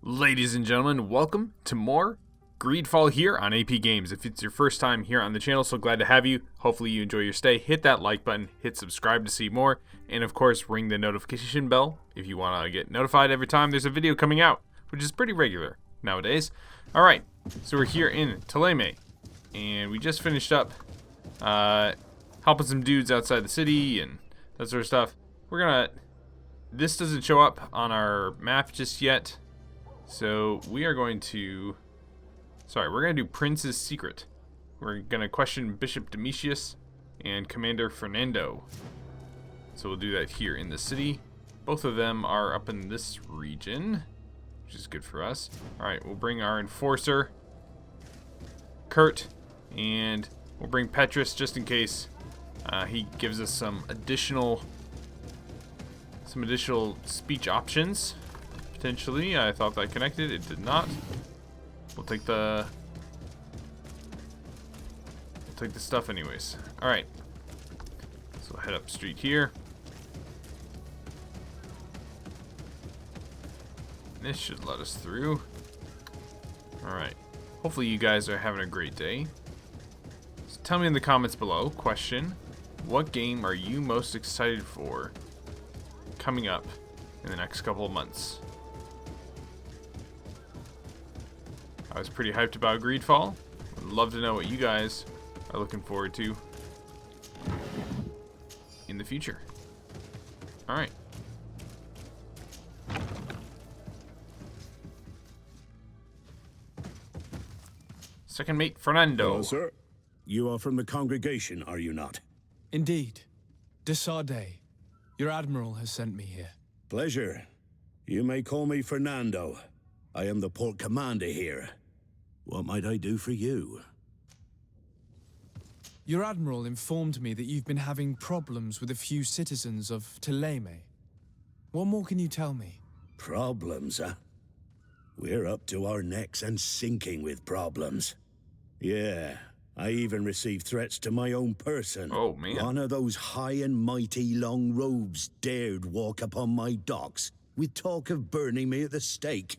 Ladies and gentlemen, welcome to more Greedfall here on AP Games. If it's your first time here on the channel, so glad to have you. Hopefully you enjoy your stay. Hit that like button, hit subscribe to see more, and of course ring the notification bell if you want to get notified every time there's a video coming out, which is pretty regular nowadays. Alright, so we're here in Taleme, and we just finished up helping some dudes outside the city and that sort of stuff. This doesn't show up on our map just yet. So we are going to, we're going to do Prince's Secret. We're going to question Bishop Domitius and Commander Fernando. So we'll do that here in the city. Both of them are up in this region, which is good for us. Alright, we'll bring our enforcer, Kurt, and we'll bring Petrus just in case he gives us some additional speech options. Potentially, I thought that connected. It did not. We'll take the stuff anyways. All right. So we'll head up street here. This should let us through. All right. Hopefully you guys are having a great day. So tell me in the comments below. Question: what game are you most excited for coming up in the next couple of months? I was pretty hyped about Greedfall. Would love to know what you guys are looking forward to in the future. Alright. Second mate, Fernando. Hello, sir. You are from the congregation, are you not? Indeed. De Sardet. Your admiral has sent me here. Pleasure. You may call me Fernando. I am the port commander here. What might I do for you? Your admiral informed me that you've been having problems with a few citizens of Taleme. What more can you tell me? Problems, huh? We're up to our necks and sinking with problems. Yeah, I even received threats to my own person. Oh, man. One of those high and mighty long robes dared walk upon my docks with talk of burning me at the stake.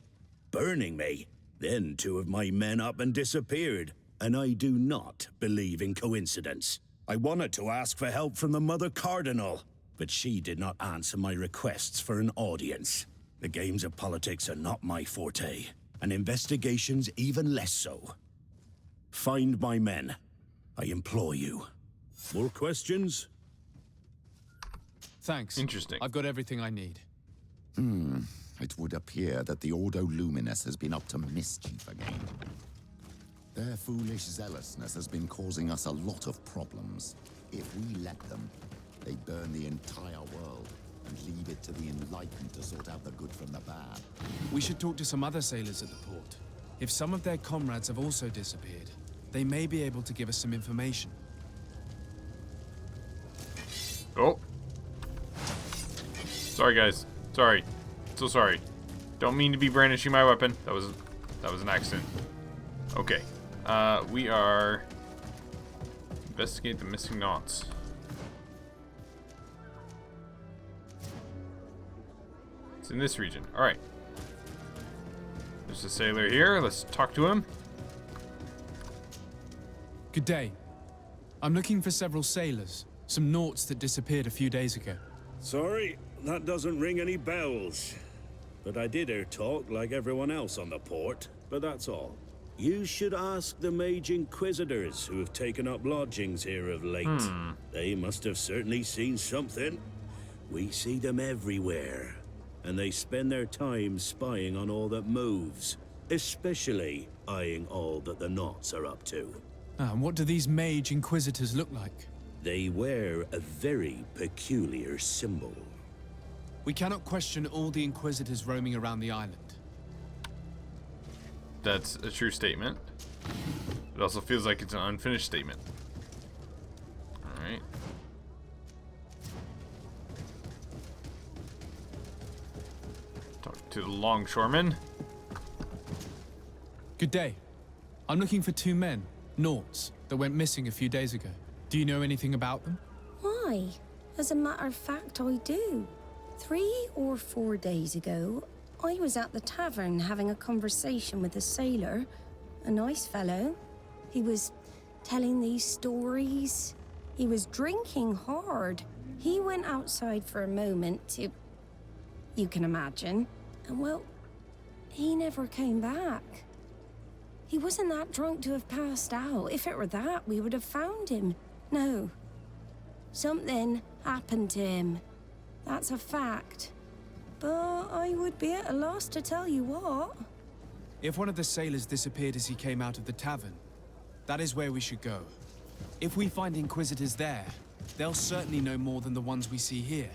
Burning me? Then two of my men up and disappeared, and I do not believe in coincidence. I wanted to ask for help from the Mother Cardinal, but she did not answer my requests for an audience. The games of politics are not my forte, and investigations even less so. Find my men, I implore you. More questions? Thanks. Interesting. I've got everything I need. It would appear that the Ordo Luminous has been up to mischief again. Their foolish zealousness has been causing us a lot of problems. If we let them, they burn the entire world and leave it to the enlightened to sort out the good from the bad. We should talk to some other sailors at the port. If some of their comrades have also disappeared, they may be able to give us some information. Oh. Sorry, guys. Sorry. So sorry. Don't mean to be brandishing my weapon. That was an accident. Okay. We are investigate the missing knots. It's in this region. All right. There's a sailor here. Let's talk to him. Good day. I'm looking for several sailors, some naughts that disappeared a few days ago. Sorry, that doesn't ring any bells. But I did hear talk like everyone else on the port, but that's all. You should ask the mage inquisitors who have taken up lodgings here of late. They must have certainly seen something. We see them everywhere, and they spend their time spying on all that moves, especially eyeing all that the Knots are up to. And what do these mage inquisitors look like? They wear a very peculiar symbol. We cannot question all the inquisitors roaming around the island. That's a true statement. It also feels like it's an unfinished statement. Alright. Talk to the longshoreman. Good day. I'm looking for two men, naughts, that went missing a few days ago. Do you know anything about them? Why? As a matter of fact, I do. 3 or 4 days ago, I was at the tavern having a conversation with a sailor, a nice fellow. He was telling these stories. He was drinking hard. He went outside for a moment to... you can imagine. And well, he never came back. He wasn't that drunk to have passed out. If it were that, we would have found him. No. Something happened to him. That's a fact. But I would be at a loss to tell you what. If one of the sailors disappeared as he came out of the tavern, that is where we should go. If we find Inquisitors there, they'll certainly know more than the ones we see here.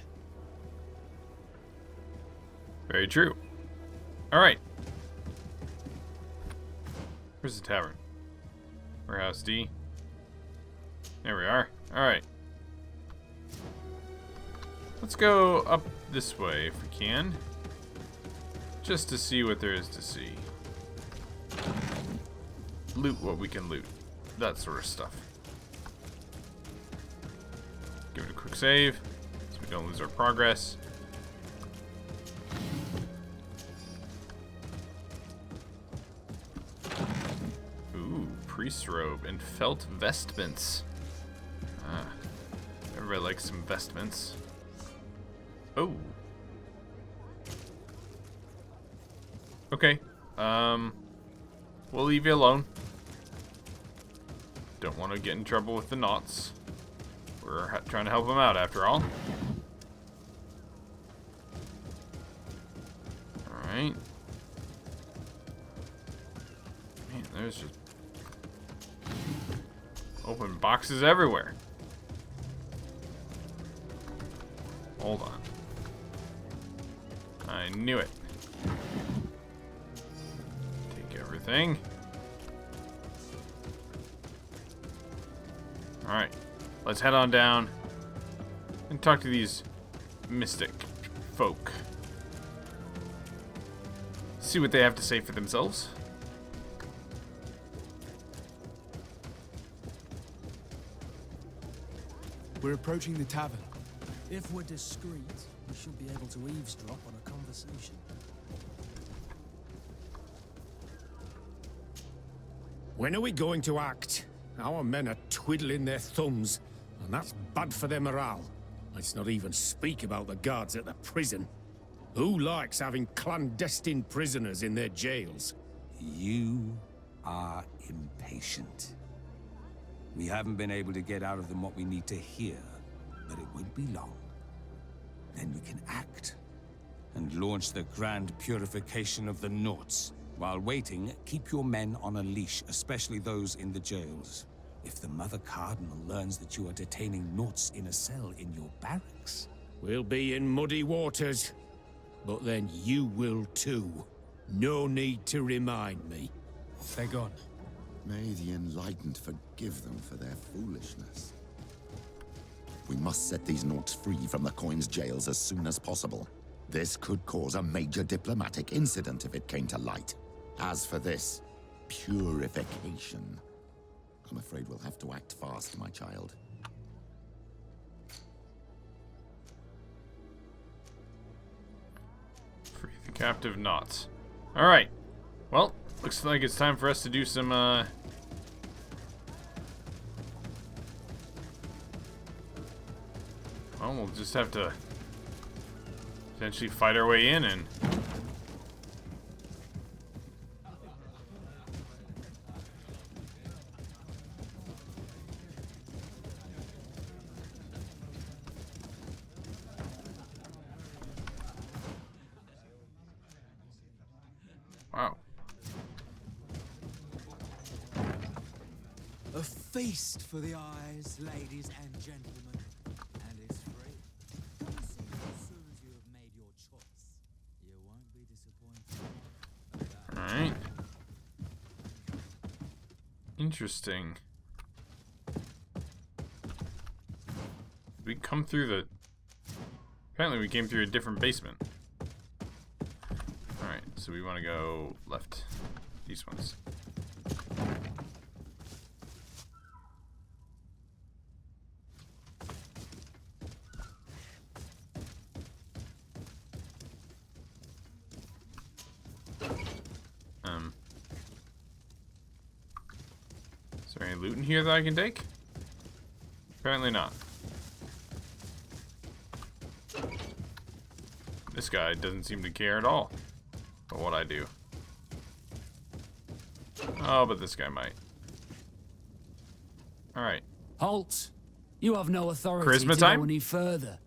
Very true. Alright. Where's the tavern? Warehouse D. There we are. Alright. Let's go up this way if we can. Just to see what there is to see. Loot what we can loot. That sort of stuff. Give it a quick save so we don't lose our progress. Ooh, priest robe and felt vestments. Ah, everybody likes some vestments. Oh. Okay. We'll leave you alone. Don't want to get in trouble with the knots. We're trying to help them out after all. Alright. Man, there's just open boxes everywhere. Hold on. I knew it. Take everything. Alright. Let's head on down and talk to these mystic folk. See what they have to say for themselves. We're approaching the tavern. If we're discreet, we should be able to eavesdrop on a conversation. When are we going to act? Our men are twiddling their thumbs, and that's bad for their morale. Let's not even speak about the guards at the prison. Who likes having clandestine prisoners in their jails? You are impatient. We haven't been able to get out of them what we need to hear, but it won't be long. Then we can act and launch the grand purification of the Nauts. While waiting, keep your men on a leash, especially those in the jails. If the Mother Cardinal learns that you are detaining Nauts in a cell in your barracks... We'll be in muddy waters. But then you will too. No need to remind me. They're gone. May the Enlightened forgive them for their foolishness. We must set these Nauts free from the Coin's jails as soon as possible. This could cause a major diplomatic incident if it came to light. As for this purification, I'm afraid we'll have to act fast, my child. Free the captive knots. Alright. Well, looks like it's time for us to do some, well, we'll just have to potentially fight our way in and... Wow. A feast for the eyes, ladies and gentlemen. And it's free. Come see it as soon as you have made your choice. You won't be disappointed. Alright. Interesting. We come through the... Apparently we came through a different basement. Alright, so we want to go left. These ones. loot in here that I can take? Apparently not. This guy doesn't seem to care at all about what I do. Oh, but this guy might. Alright. Halt! You have no authority Charisma to time? go any further.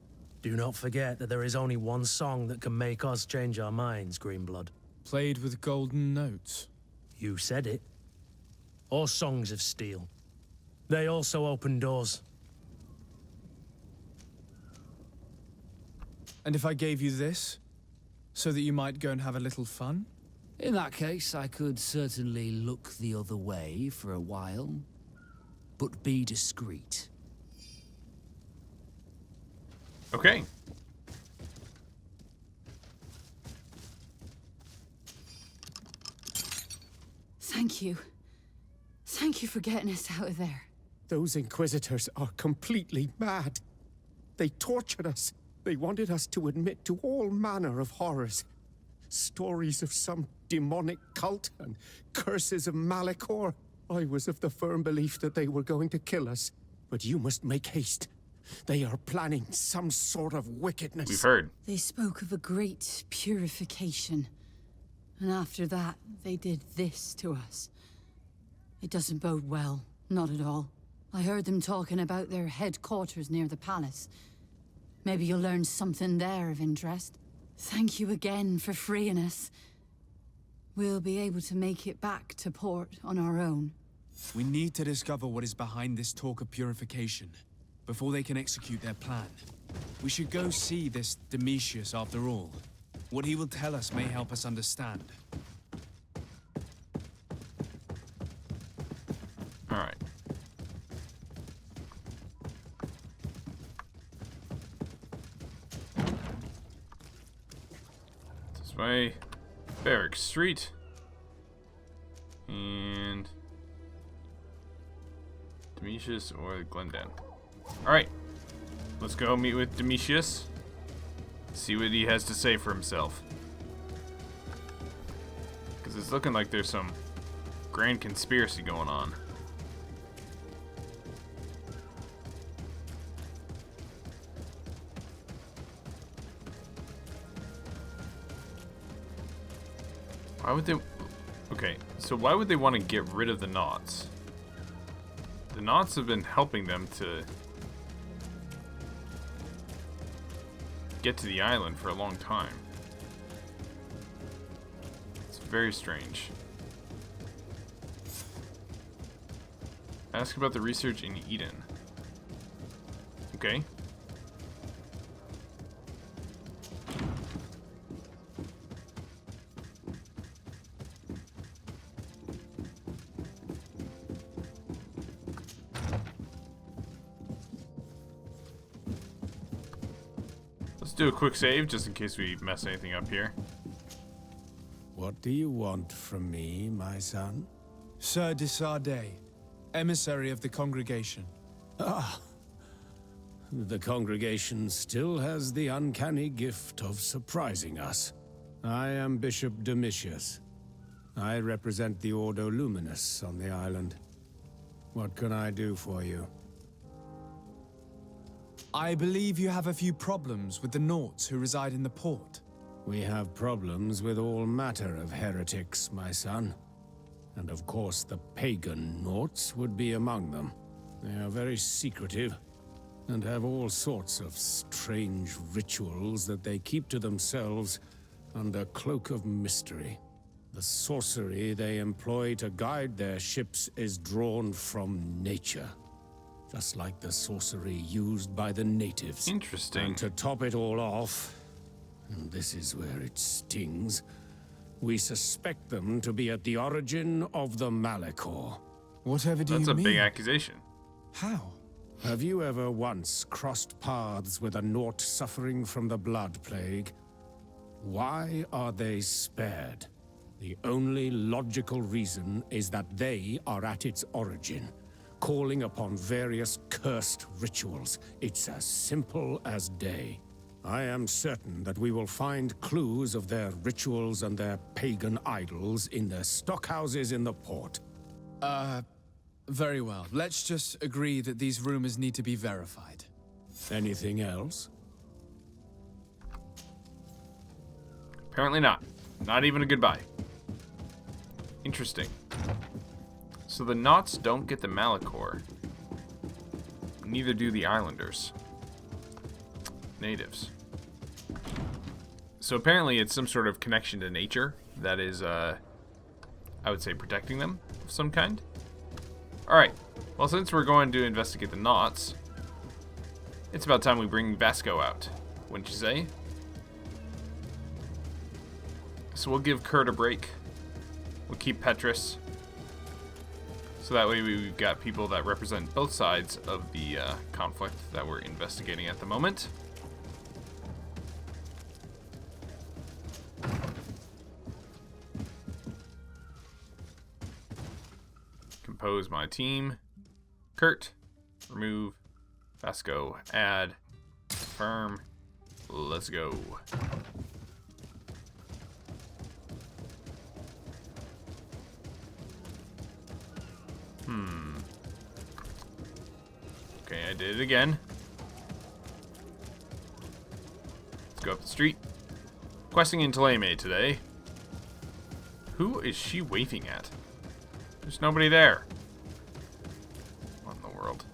Do not forget that there is only one song that can make us change our minds, Greenblood. Played with golden notes. You said it. Or songs of steel. They also open doors. And if I gave you this, so that you might go and have a little fun? In that case, I could certainly look the other way for a while. But be discreet. Okay. Thank you. Thank you for getting us out of there. Those Inquisitors are completely mad. They tortured us. They wanted us to admit to all manner of horrors. Stories of some demonic cult and curses of Malachor. I was of the firm belief that they were going to kill us. But you must make haste. They are planning some sort of wickedness. We've heard. They spoke of a great purification. And after that, they did this to us. It doesn't bode well. Not at all. I heard them talking about their headquarters near the palace. Maybe you'll learn something there of interest. Thank you again for freeing us. We'll be able to make it back to port on our own. We need to discover what is behind this talk of purification, before they can execute their plan. We should go see this Domitius after all. What he will tell us may help us understand. Alright. This way. Barrack Street. And Domitius or Glendan. Alright. Let's go meet with Domitius. See what he has to say for himself. Because it's looking like there's some grand conspiracy going on. Why would they... Okay, so why would they want to get rid of the knots? The knots have been helping them to get to the island for a long time. It's very strange. Ask about the research in Eden. Okay. Let's do a quick save just in case we mess anything up here. What do you want from me, my son? Sir de Sardet, emissary of the congregation. Ah, the congregation still has the uncanny gift of surprising us. I am Bishop Domitius. I represent the Ordo Luminous on the island. What can I do for you? I believe you have a few problems with the Nauts who reside in the port. We have problems with all matter of heretics, my son. And of course the pagan Nauts would be among them. They are very secretive, and have all sorts of strange rituals that they keep to themselves under cloak of mystery. The sorcery they employ to guide their ships is drawn from nature. Just like the sorcery used by the natives. Interesting. And to top it all off, and this is where it stings, we suspect them to be at the origin of the Malachor. Whatever do you mean? That's a big accusation. How? Have you ever once crossed paths with a Naut suffering from the blood plague? Why are they spared? The only logical reason is that they are at its origin, calling upon various cursed rituals. It's as simple as day. I am certain that we will find clues of their rituals and their pagan idols in their stockhouses in the port. Very well. Let's just agree that these rumors need to be verified. Anything else? Apparently not. Not even a goodbye. Interesting. So the Knots don't get the Malachor. Neither do the Islanders. Natives. So apparently it's some sort of connection to nature that is, I would say, protecting them of some kind. Alright. Well, since we're going to investigate the Knots, it's about time we bring Vasco out, wouldn't you say? So we'll give Kurt a break. We'll keep Petrus. So that way we've got people that represent both sides of the conflict that we're investigating at the moment. Compose my team. Kurt, remove. Vasco, add. Confirm. Let's go. Okay, I did it again. Let's go up the street. Questing in Taleme today. Who is she waving at? There's nobody there. What in the world?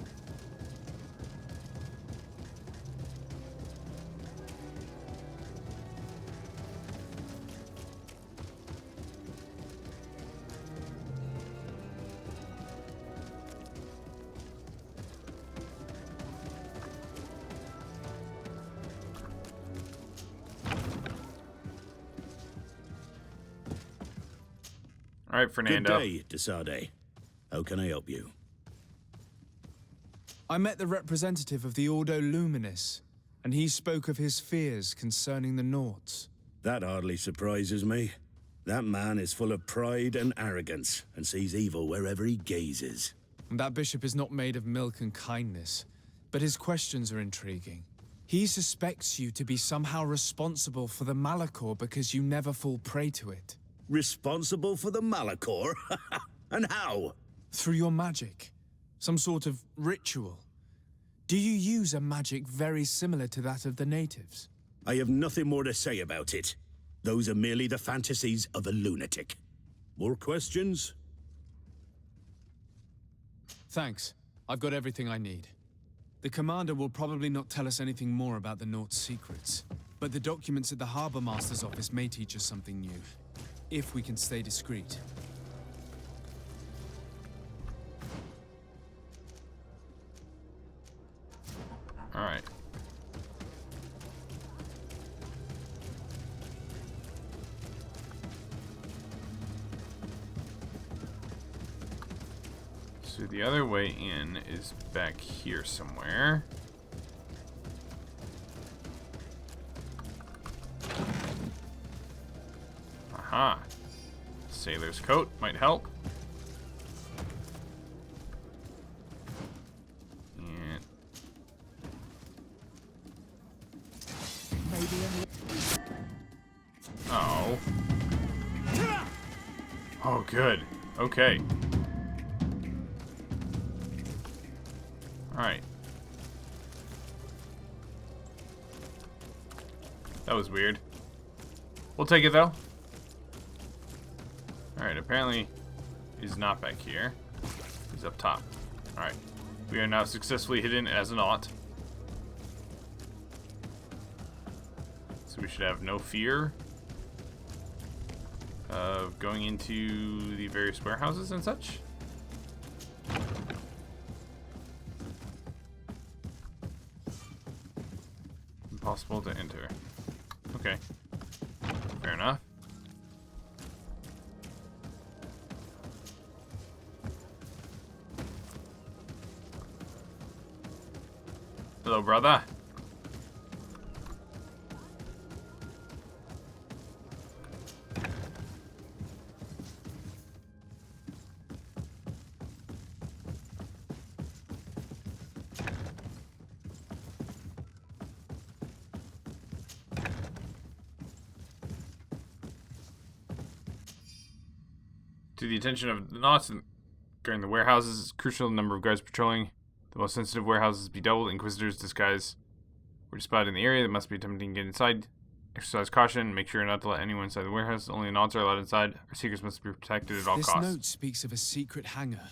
All right, Fernando. Good day, Desade. How can I help you? I met the representative of the Ordo Luminis, and he spoke of his fears concerning the Nauts. That hardly surprises me. That man is full of pride and arrogance, and sees evil wherever he gazes. And that bishop is not made of milk and kindness, but his questions are intriguing. He suspects you to be somehow responsible for the Malachor because you never fall prey to it. Responsible for the Malachor? And how? Through your magic. Some sort of ritual. Do you use a magic very similar to that of the natives? I have nothing more to say about it. Those are merely the fantasies of a lunatic. More questions? Thanks. I've got everything I need. The commander will probably not tell us anything more about the Naut's secrets, but the documents at the Harbor Master's office may teach us something new. If we can stay discreet. All right. So the other way in is back here somewhere. Aha. Sailor's coat might help. And oh. Oh, good. Okay. Alright. That was weird. We'll take it though. Alright, apparently he's not back here. He's up top. Alright. We are now successfully hidden as an Naut. So we should have no fear of going into the various warehouses and such. Impossible to enter. Okay. Fair enough. Hello, brother. To the attention of the Nauts, Guarding the warehouses is crucial. The number of guards patrolling the most sensitive warehouses be doubled. Inquisitors disguise were spotted in the area. That must be attempting to get inside. Exercise caution. Make sure not to let anyone inside the warehouse. Only nods are allowed inside. Our secrets must be protected at all costs. This note speaks of a secret hangar.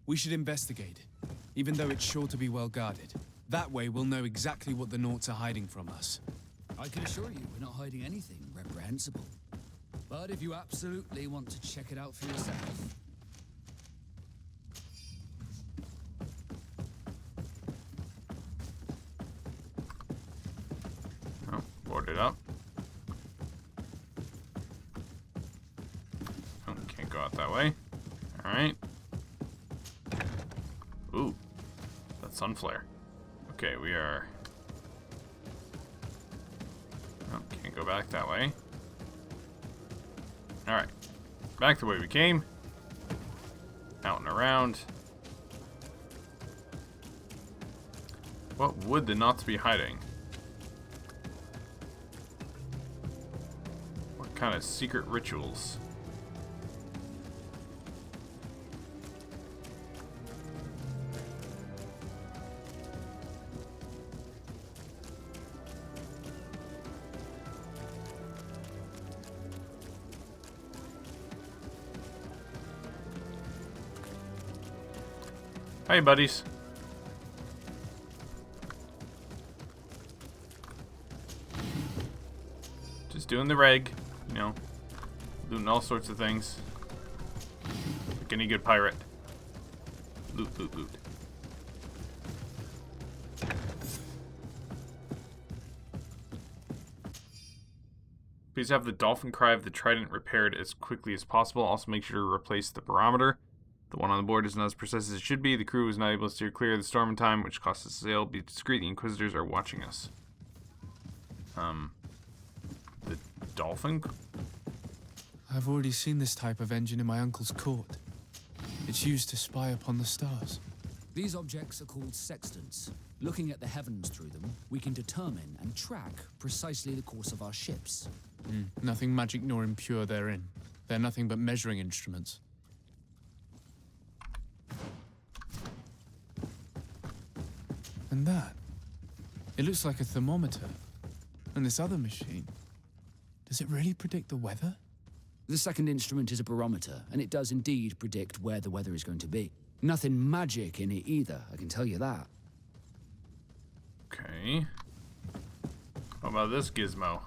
We should investigate, even though it's sure to be well guarded. That way we'll know exactly what the Naughts are hiding from us. I can assure you we're not hiding anything reprehensible. But if you absolutely want to check it out for yourself... Oh, board it up. Oh, can't go out that way. Alright. Ooh. That's sunflare. Okay, we are... Oh, can't go back that way. Alright. Back the way we came. Out and around. What would the Naughts be hiding? What kind of secret rituals? Hey, buddies. Just doing the reg, you know, looting all sorts of things. Like any good pirate. Loot, loot, loot. Please have the dolphin cry of the trident repaired as quickly as possible. Also make sure to replace the barometer. The one on the board is not as precise as it should be. The crew was not able to steer clear of the storm in time, which cost us a sail. Be discreet. The Inquisitors are watching us. The dolphin? I've already seen this type of engine in my uncle's court. It's used to spy upon the stars. These objects are called sextants. Looking at the heavens through them, we can determine and track precisely the course of our ships. Nothing magic nor impure therein. They're nothing but measuring instruments. And that. It looks like a thermometer. And this other machine. Does it really predict the weather? The second instrument is a barometer, and it does indeed predict where the weather is going to be. Nothing magic in it either, I can tell you that. Okay. How about this gizmo?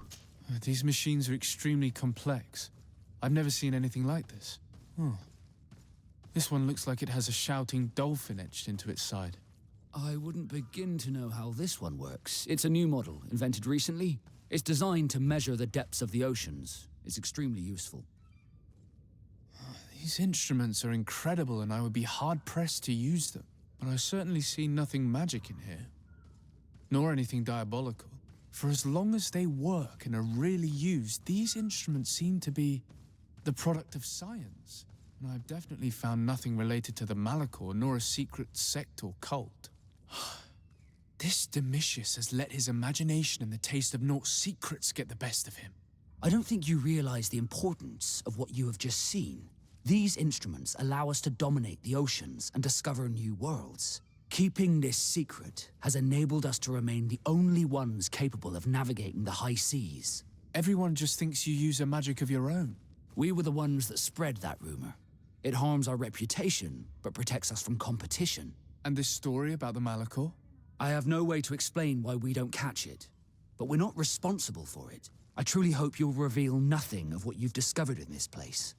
These machines are extremely complex. I've never seen anything like this. This one looks like it has a shouting dolphin etched into its side. I wouldn't begin to know how this one works. It's a new model, invented recently. It's designed to measure the depths of the oceans. It's extremely useful. These instruments are incredible, and I would be hard-pressed to use them. But I certainly see nothing magic in here. Nor anything diabolical. For as long as they work and are really used, these instruments seem to be the product of science. And I've definitely found nothing related to the Malachor, nor a secret sect or cult. This Domitius has let his imagination and the taste of Naught's secrets get the best of him. I don't think you realize the importance of what you have just seen. These instruments allow us to dominate the oceans and discover new worlds. Keeping this secret has enabled us to remain the only ones capable of navigating the high seas. Everyone just thinks you use a magic of your own. We were the ones that spread that rumor. It harms our reputation, but protects us from competition. And this story about the Malachor? I have no way to explain why we don't catch it, but we're not responsible for it. I truly hope you'll reveal nothing of what you've discovered in this place.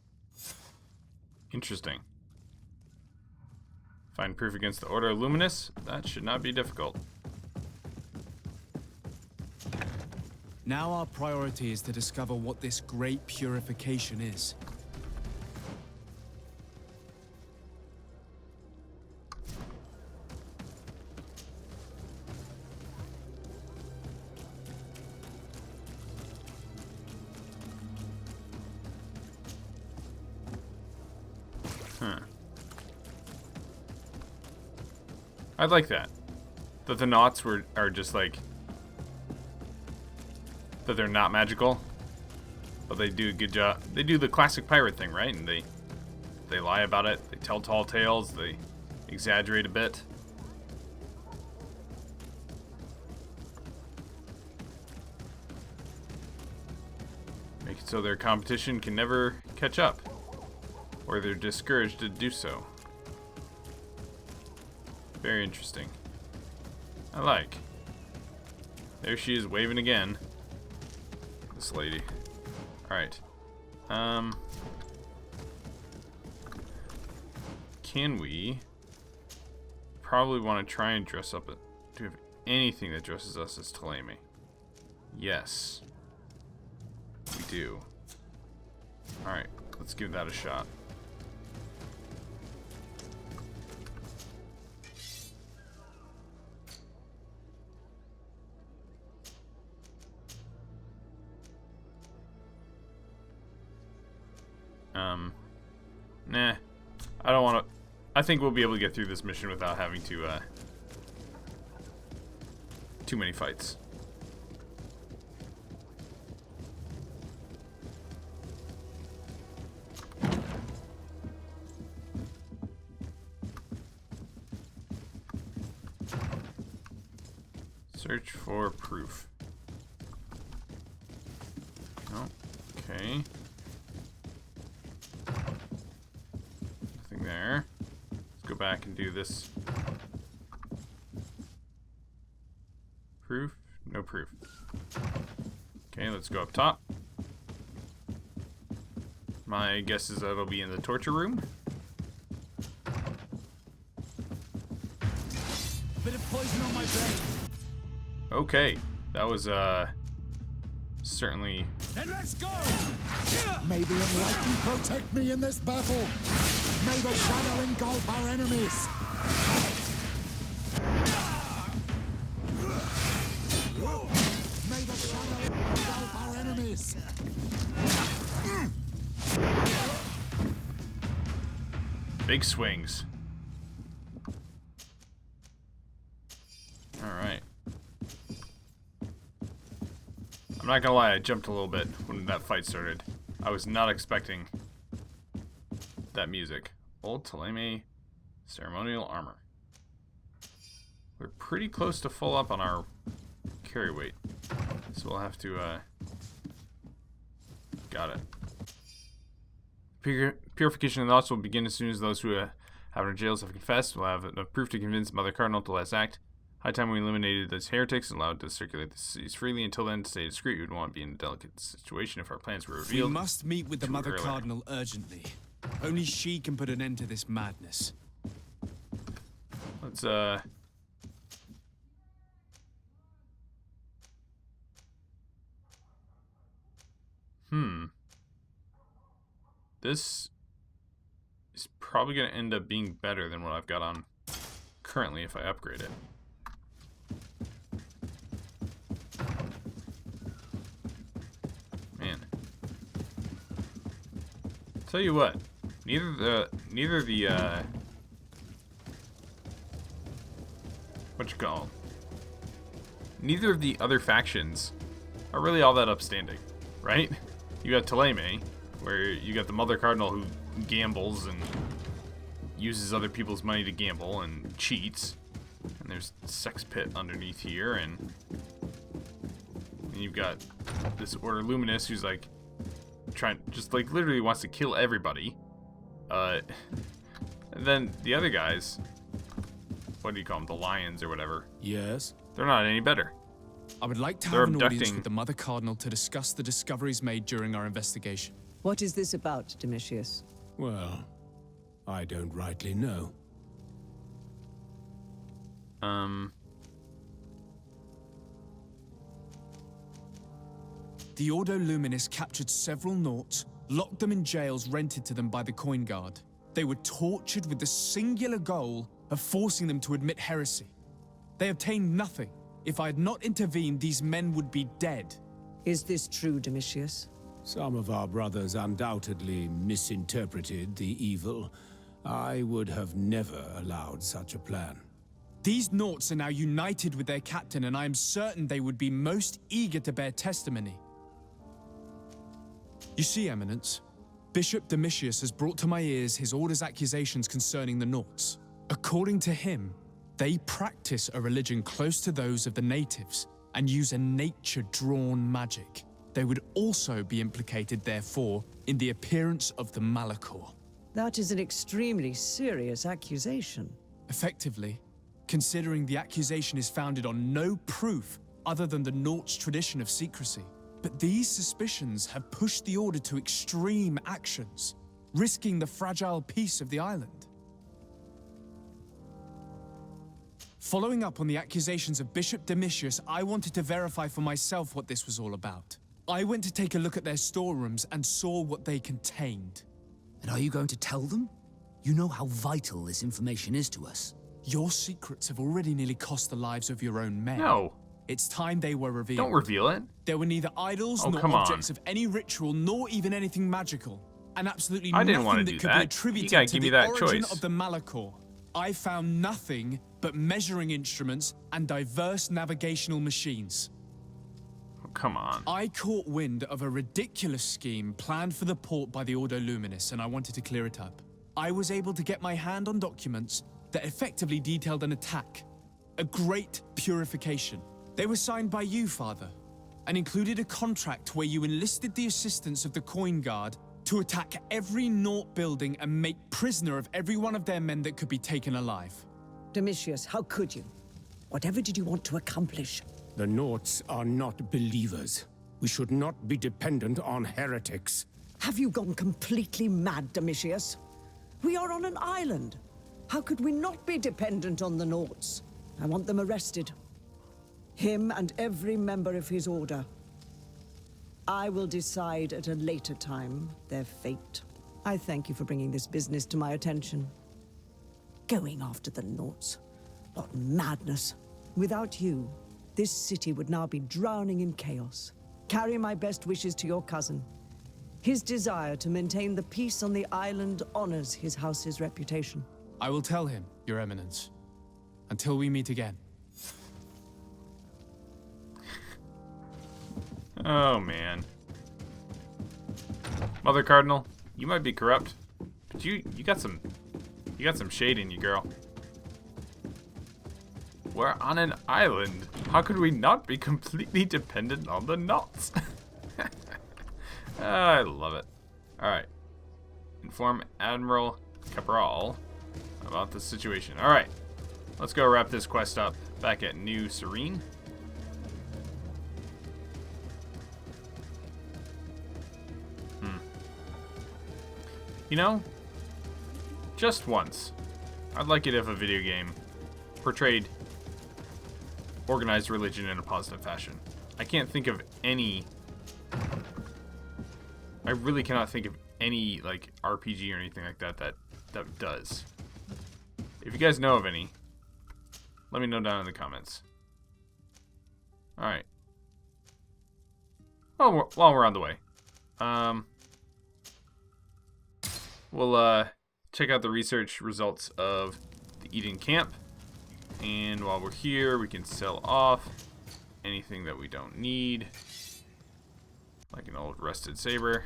Interesting. Find proof against the Order of Luminous? That should not be difficult. Now our priority is to discover what this great purification is. I'd like that. That the Naughts are just like... that they're not magical. But they do a good job. They do the classic pirate thing, right? And they They lie about it. They tell tall tales. They exaggerate a bit. Make it so their competition can never catch up, or they're discouraged to do so. Very interesting. I like. There she is waving again. This lady. Alright. Can we probably want to try and dress up do we have anything that dresses us as Ptolemy? Yes. We do. Alright, let's give that a shot. Nah. I don't want to... I think we'll be able to get through this mission without having to, too many fights. Search for proof. Oh, okay. Nothing there. Let's go back and do this. Proof? No proof. Okay, let's go up top. My guess is that it'll be in the torture room. Bit of poison on my brain. Okay, that was certainly. Then let's go! May the enlightened protect me in this battle. May the shadow engulf our enemies. May the shadow engulf our enemies. Big swings. Alright. I'm not gonna lie, I jumped a little bit when that fight started. I was not expecting that music. Old Ptolemy ceremonial armor. We're pretty close to full up on our carry weight. So we'll have to, got it. Purification of thoughts will begin as soon as those who have in our jails have confessed. We'll have enough proof to convince Mother Cardinal to let us act. High time we eliminated these heretics and allowed to circulate the disease freely. Until then, to stay discreet, we would want to be in a delicate situation if our plans were revealed. We must meet with the Mother Cardinal urgently. Only she can put an end to this madness. Let's, This is probably going to end up being better than what I've got on currently if I upgrade it. Man. Tell you what, neither the neither of the other factions are really all that upstanding, right? You got Ptolemy, where you got the Mother Cardinal who gambles and uses other people's money to gamble and cheats. And there's Sex Pit underneath here, and you've got this Order Luminous who's like just like literally wants to kill everybody. And then the other guys, what do you call them, the Lions or whatever? Yes? They're not any better. I would like to have an audience with the Mother Cardinal to discuss the discoveries made during our investigation. What is this about, Domitius? Well, I don't rightly know. The Ordo Luminis captured several Nauts, locked them in jails rented to them by the Coin Guard. They were tortured with the singular goal of forcing them to admit heresy. They obtained nothing. If I had not intervened, these men would be dead. Is this true, Domitius? Some of our brothers undoubtedly misinterpreted the evil. I would have never allowed such a plan. These Nauts are now united with their captain, and I am certain they would be most eager to bear testimony. You see, Eminence, Bishop Domitius has brought to my ears his order's accusations concerning the Nauts. According to him, they practice a religion close to those of the natives and use a nature-drawn magic. They would also be implicated, therefore, in the appearance of the Malachor. That is an extremely serious accusation. Effectively, considering the accusation is founded on no proof other than the Nauts' tradition of secrecy. But these suspicions have pushed the Order to extreme actions, risking the fragile peace of the island. Following up on the accusations of Bishop Domitius, I wanted to verify for myself what this was all about. I went to take a look at their storerooms and saw what they contained. And are you going to tell them? You know how vital this information is to us. Your secrets have already nearly cost the lives of your own men. No. It's time they were revealed. Don't reveal it. There were neither idols nor objects of any ritual, nor even anything magical. And absolutely I didn't want nothing to that do could that. be attributed You gotta to give me the that origin choice. of the Malachor. I found nothing but measuring instruments and diverse navigational machines. Oh, come on. I caught wind of a ridiculous scheme planned for the port by the Ordo Luminis, and I wanted to clear it up. I was able to get my hand on documents that effectively detailed an attack, a great purification. They were signed by you, Father, and included a contract where you enlisted the assistance of the Coin Guard to attack every Naut building and make prisoner of every one of their men that could be taken alive. Domitius, how could you? Whatever did you want to accomplish? The Nauts are not believers. We should not be dependent on heretics. Have you gone completely mad, Domitius? We are on an island. How could we not be dependent on the Nauts? I want them arrested. Him and every member of his order. I will decide at a later time their fate. I thank you for bringing this business to my attention. Going after the Nauts. What madness. Without you, this city would now be drowning in chaos. Carry my best wishes to your cousin. His desire to maintain the peace on the island honors his house's reputation. I will tell him, Your Eminence. Until we meet again. Oh, man. Mother Cardinal, you might be corrupt, but you got some shade in you, girl. We're on an island. How could we not be completely dependent on the Nauts? I love it. Alright. Inform Admiral Cabral about the situation. Alright. Let's go wrap this quest up back at New Serene. You know, just once, I'd like it if a video game portrayed organized religion in a positive fashion. I can't think of any... I really cannot think of any, like, RPG or anything like that that does. If you guys know of any, let me know down in the comments. Alright. Oh, while we're on the way. We'll check out the research results of the Eden camp. And while we're here, we can sell off anything that we don't need. Like an old rusted saber.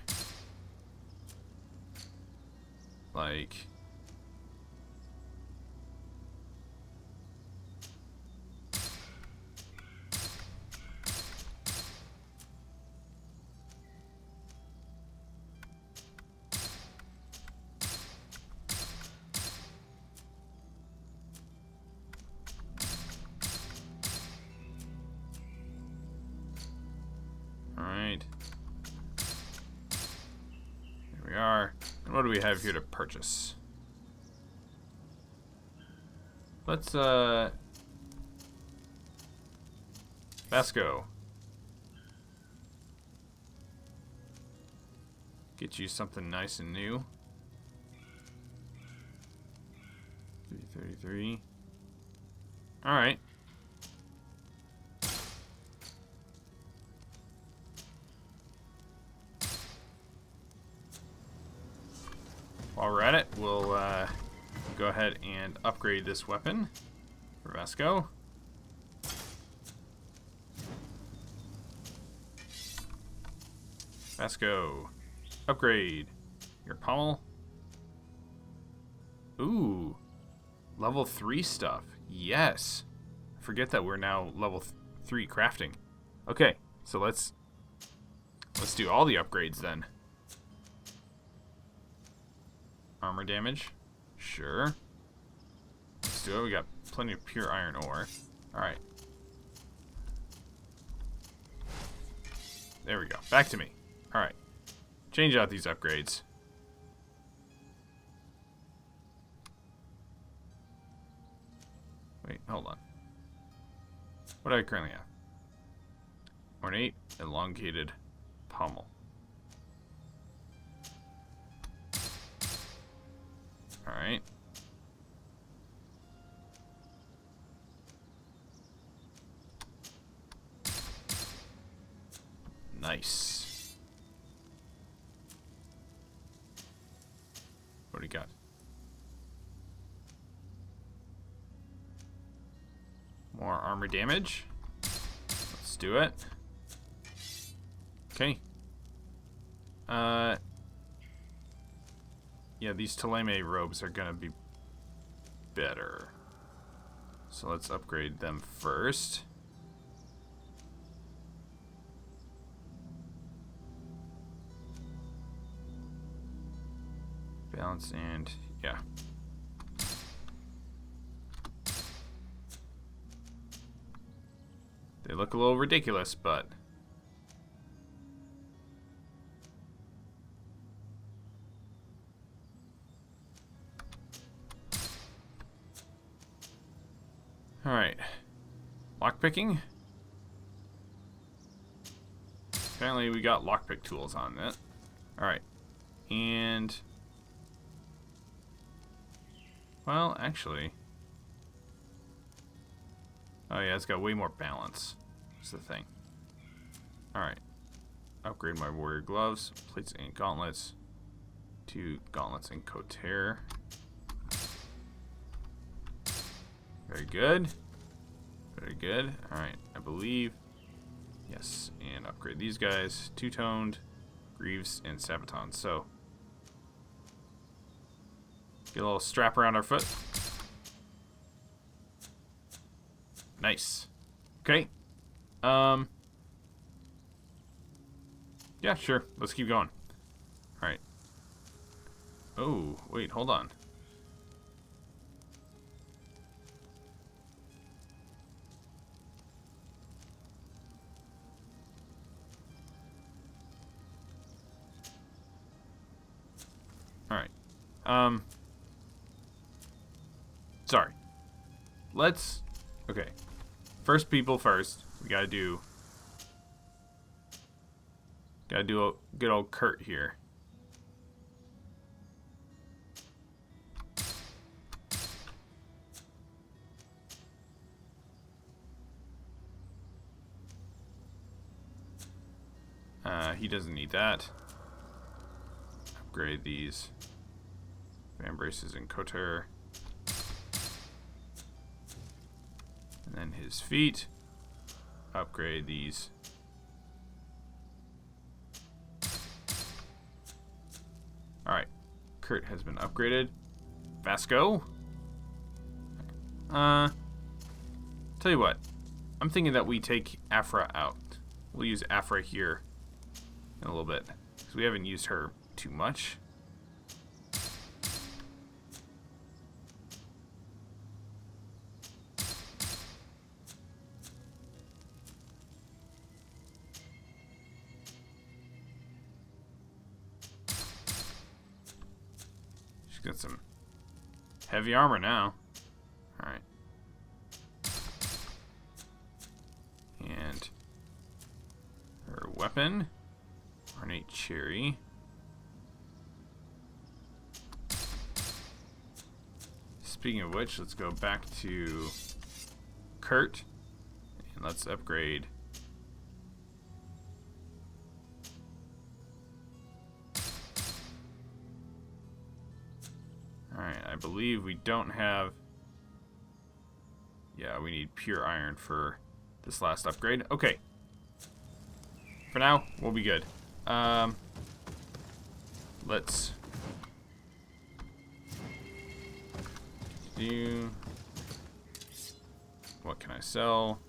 Like... Alright. Here we are. And what do we have here to purchase? Let's, Vasco. Get you something nice and new. 333. Alright. While we're at it, we'll go ahead and upgrade this weapon for Vasco. Vasco. Upgrade. Your pommel. Ooh. Level 3 stuff. Yes. Forget that we're now level 3 crafting. Okay, so let's do all the upgrades then. Armor damage. Sure. Let's do it. We got plenty of pure iron ore. Alright. There we go. Back to me. Alright. Change out these upgrades. Wait, hold on. What do I currently have? Ornate, elongated pommel. Alright. Nice. What do you got? More armor damage. Let's do it. Okay. Yeah, these Teleme robes are gonna be better. So let's upgrade them first. Balance and yeah. They look a little ridiculous, but alright. Lockpicking? Apparently we got lockpick tools on it. Alright. And well, actually. Oh yeah, it's got way more balance. That's the thing. Alright. Upgrade my warrior gloves, plates and gauntlets to gauntlets and cotere. Very good. Very good. Alright, I believe. Yes, and upgrade these guys. Two-toned, greaves, and sabaton. So get a little strap around our foot. Nice. Okay. Yeah, sure. Let's keep going. Alright. Oh, wait, hold on. Alright. Sorry. Let's... Okay. First people first. We gotta do a good old Kurt here. He doesn't need that. Upgrade these fan braces and cotere. And then his feet. Upgrade these. Alright. Kurt has been upgraded. Vasco. Tell you what. I'm thinking that we take Afra out. We'll use Afra here in a little bit. Because we haven't used her too much. She's got some heavy armor now. Alright. And her weapon. Ornate cherry. Speaking of which, let's go back to Kurt. And let's upgrade Alright, I believe we don't have... Yeah, we need pure iron for this last upgrade. Okay. For now, we'll be good. Let's do. What can I sell?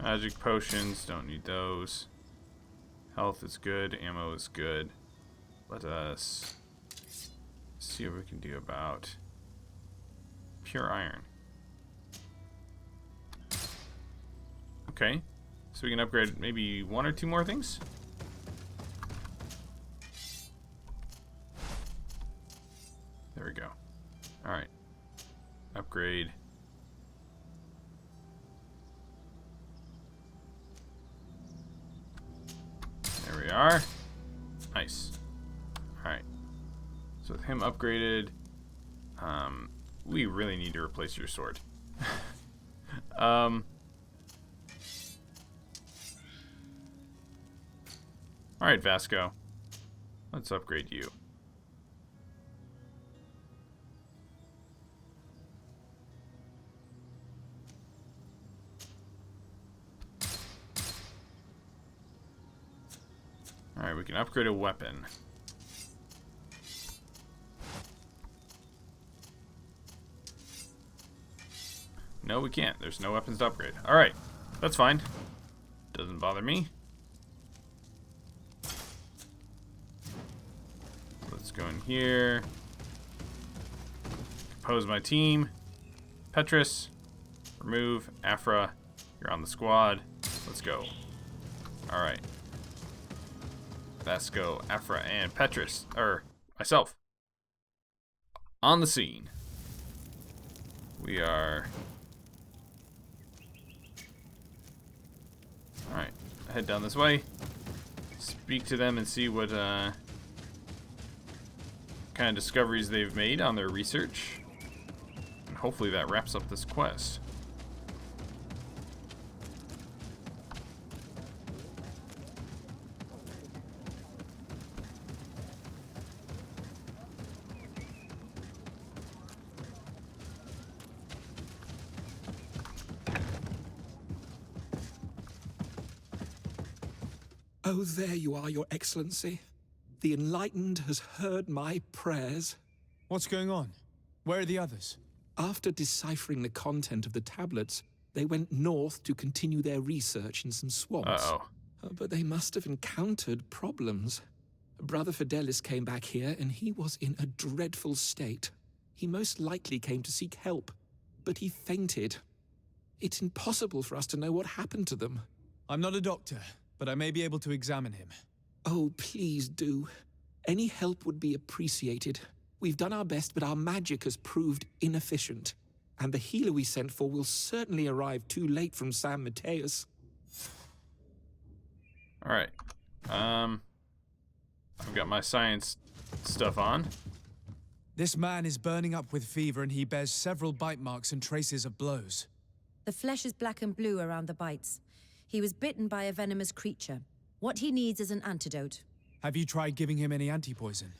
Magic potions, don't need those. Health is good, ammo is good. Let us see what we can do about pure iron. Okay, so we can upgrade maybe 1 or 2 more things. There we go. Alright. Upgrade. There we are. Nice. Alright. So with him upgraded, we really need to replace your sword. Alright, Vasco. Let's upgrade you. Alright, we can upgrade a weapon. No, we can't. There's no weapons to upgrade. Alright, that's fine. Doesn't bother me. Let's go in here. Compose my team. Petrus. Remove. Afra. You're on the squad. Let's go. Alright. Vasco, Afra, and Petrus, or myself, on the scene. We are... Alright, head down this way, speak to them and see what kind of discoveries they've made on their research. And hopefully that wraps up this quest. Oh, there you are, Your Excellency. The Enlightened has heard my prayers. What's going on? Where are the others? After deciphering the content of the tablets, they went north to continue their research in some swamps. Uh-oh. But they must have encountered problems. Brother Fidelis came back here, and he was in a dreadful state. He most likely came to seek help, but he fainted. It's impossible for us to know what happened to them. I'm not a doctor, but I may be able to examine him. Oh, please do. Any help would be appreciated. We've done our best, but our magic has proved inefficient. And the healer we sent for will certainly arrive too late from San Mateus. Alright. I've got my science stuff on. This man is burning up with fever and he bears several bite marks and traces of blows. The flesh is black and blue around the bites. He was bitten by a venomous creature. What he needs is an antidote. Have you tried giving him any anti-poison?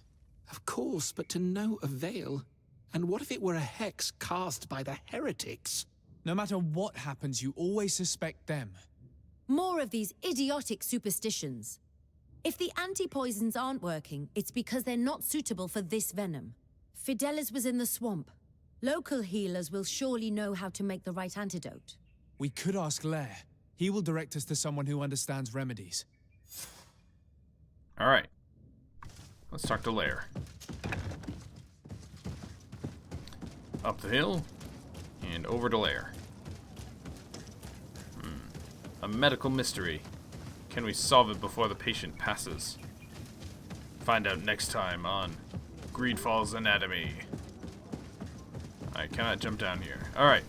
Of course, but to no avail. And what if it were a hex cast by the heretics? No matter what happens, you always suspect them. More of these idiotic superstitions. If the anti-poisons aren't working, it's because they're not suitable for this venom. Fidelis was in the swamp. Local healers will surely know how to make the right antidote. We could ask Lair. He will direct us to someone who understands remedies. Alright. Let's talk to Lair. Up the hill and over to Lair. A medical mystery. Can we solve it before the patient passes? Find out next time on Greedfall's Anatomy. I cannot jump down here. Alright.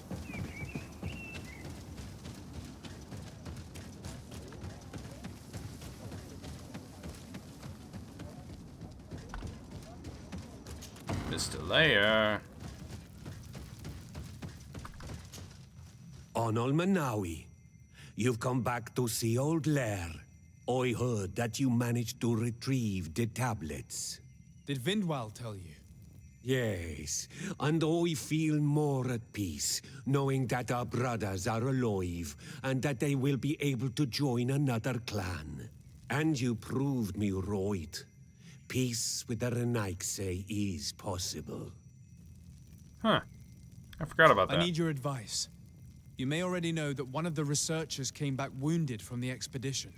Mr. Lair. Onol Manawi. You've come back to see old Lair. I heard that you managed to retrieve the tablets. Did Vindwal tell you? Yes, and I feel more at peace, knowing that our brothers are alive, and that they will be able to join another clan. And you proved me right. Peace with the Renaigse is possible. Huh. I forgot about that. I need your advice. You may already know that one of the researchers came back wounded from the expedition.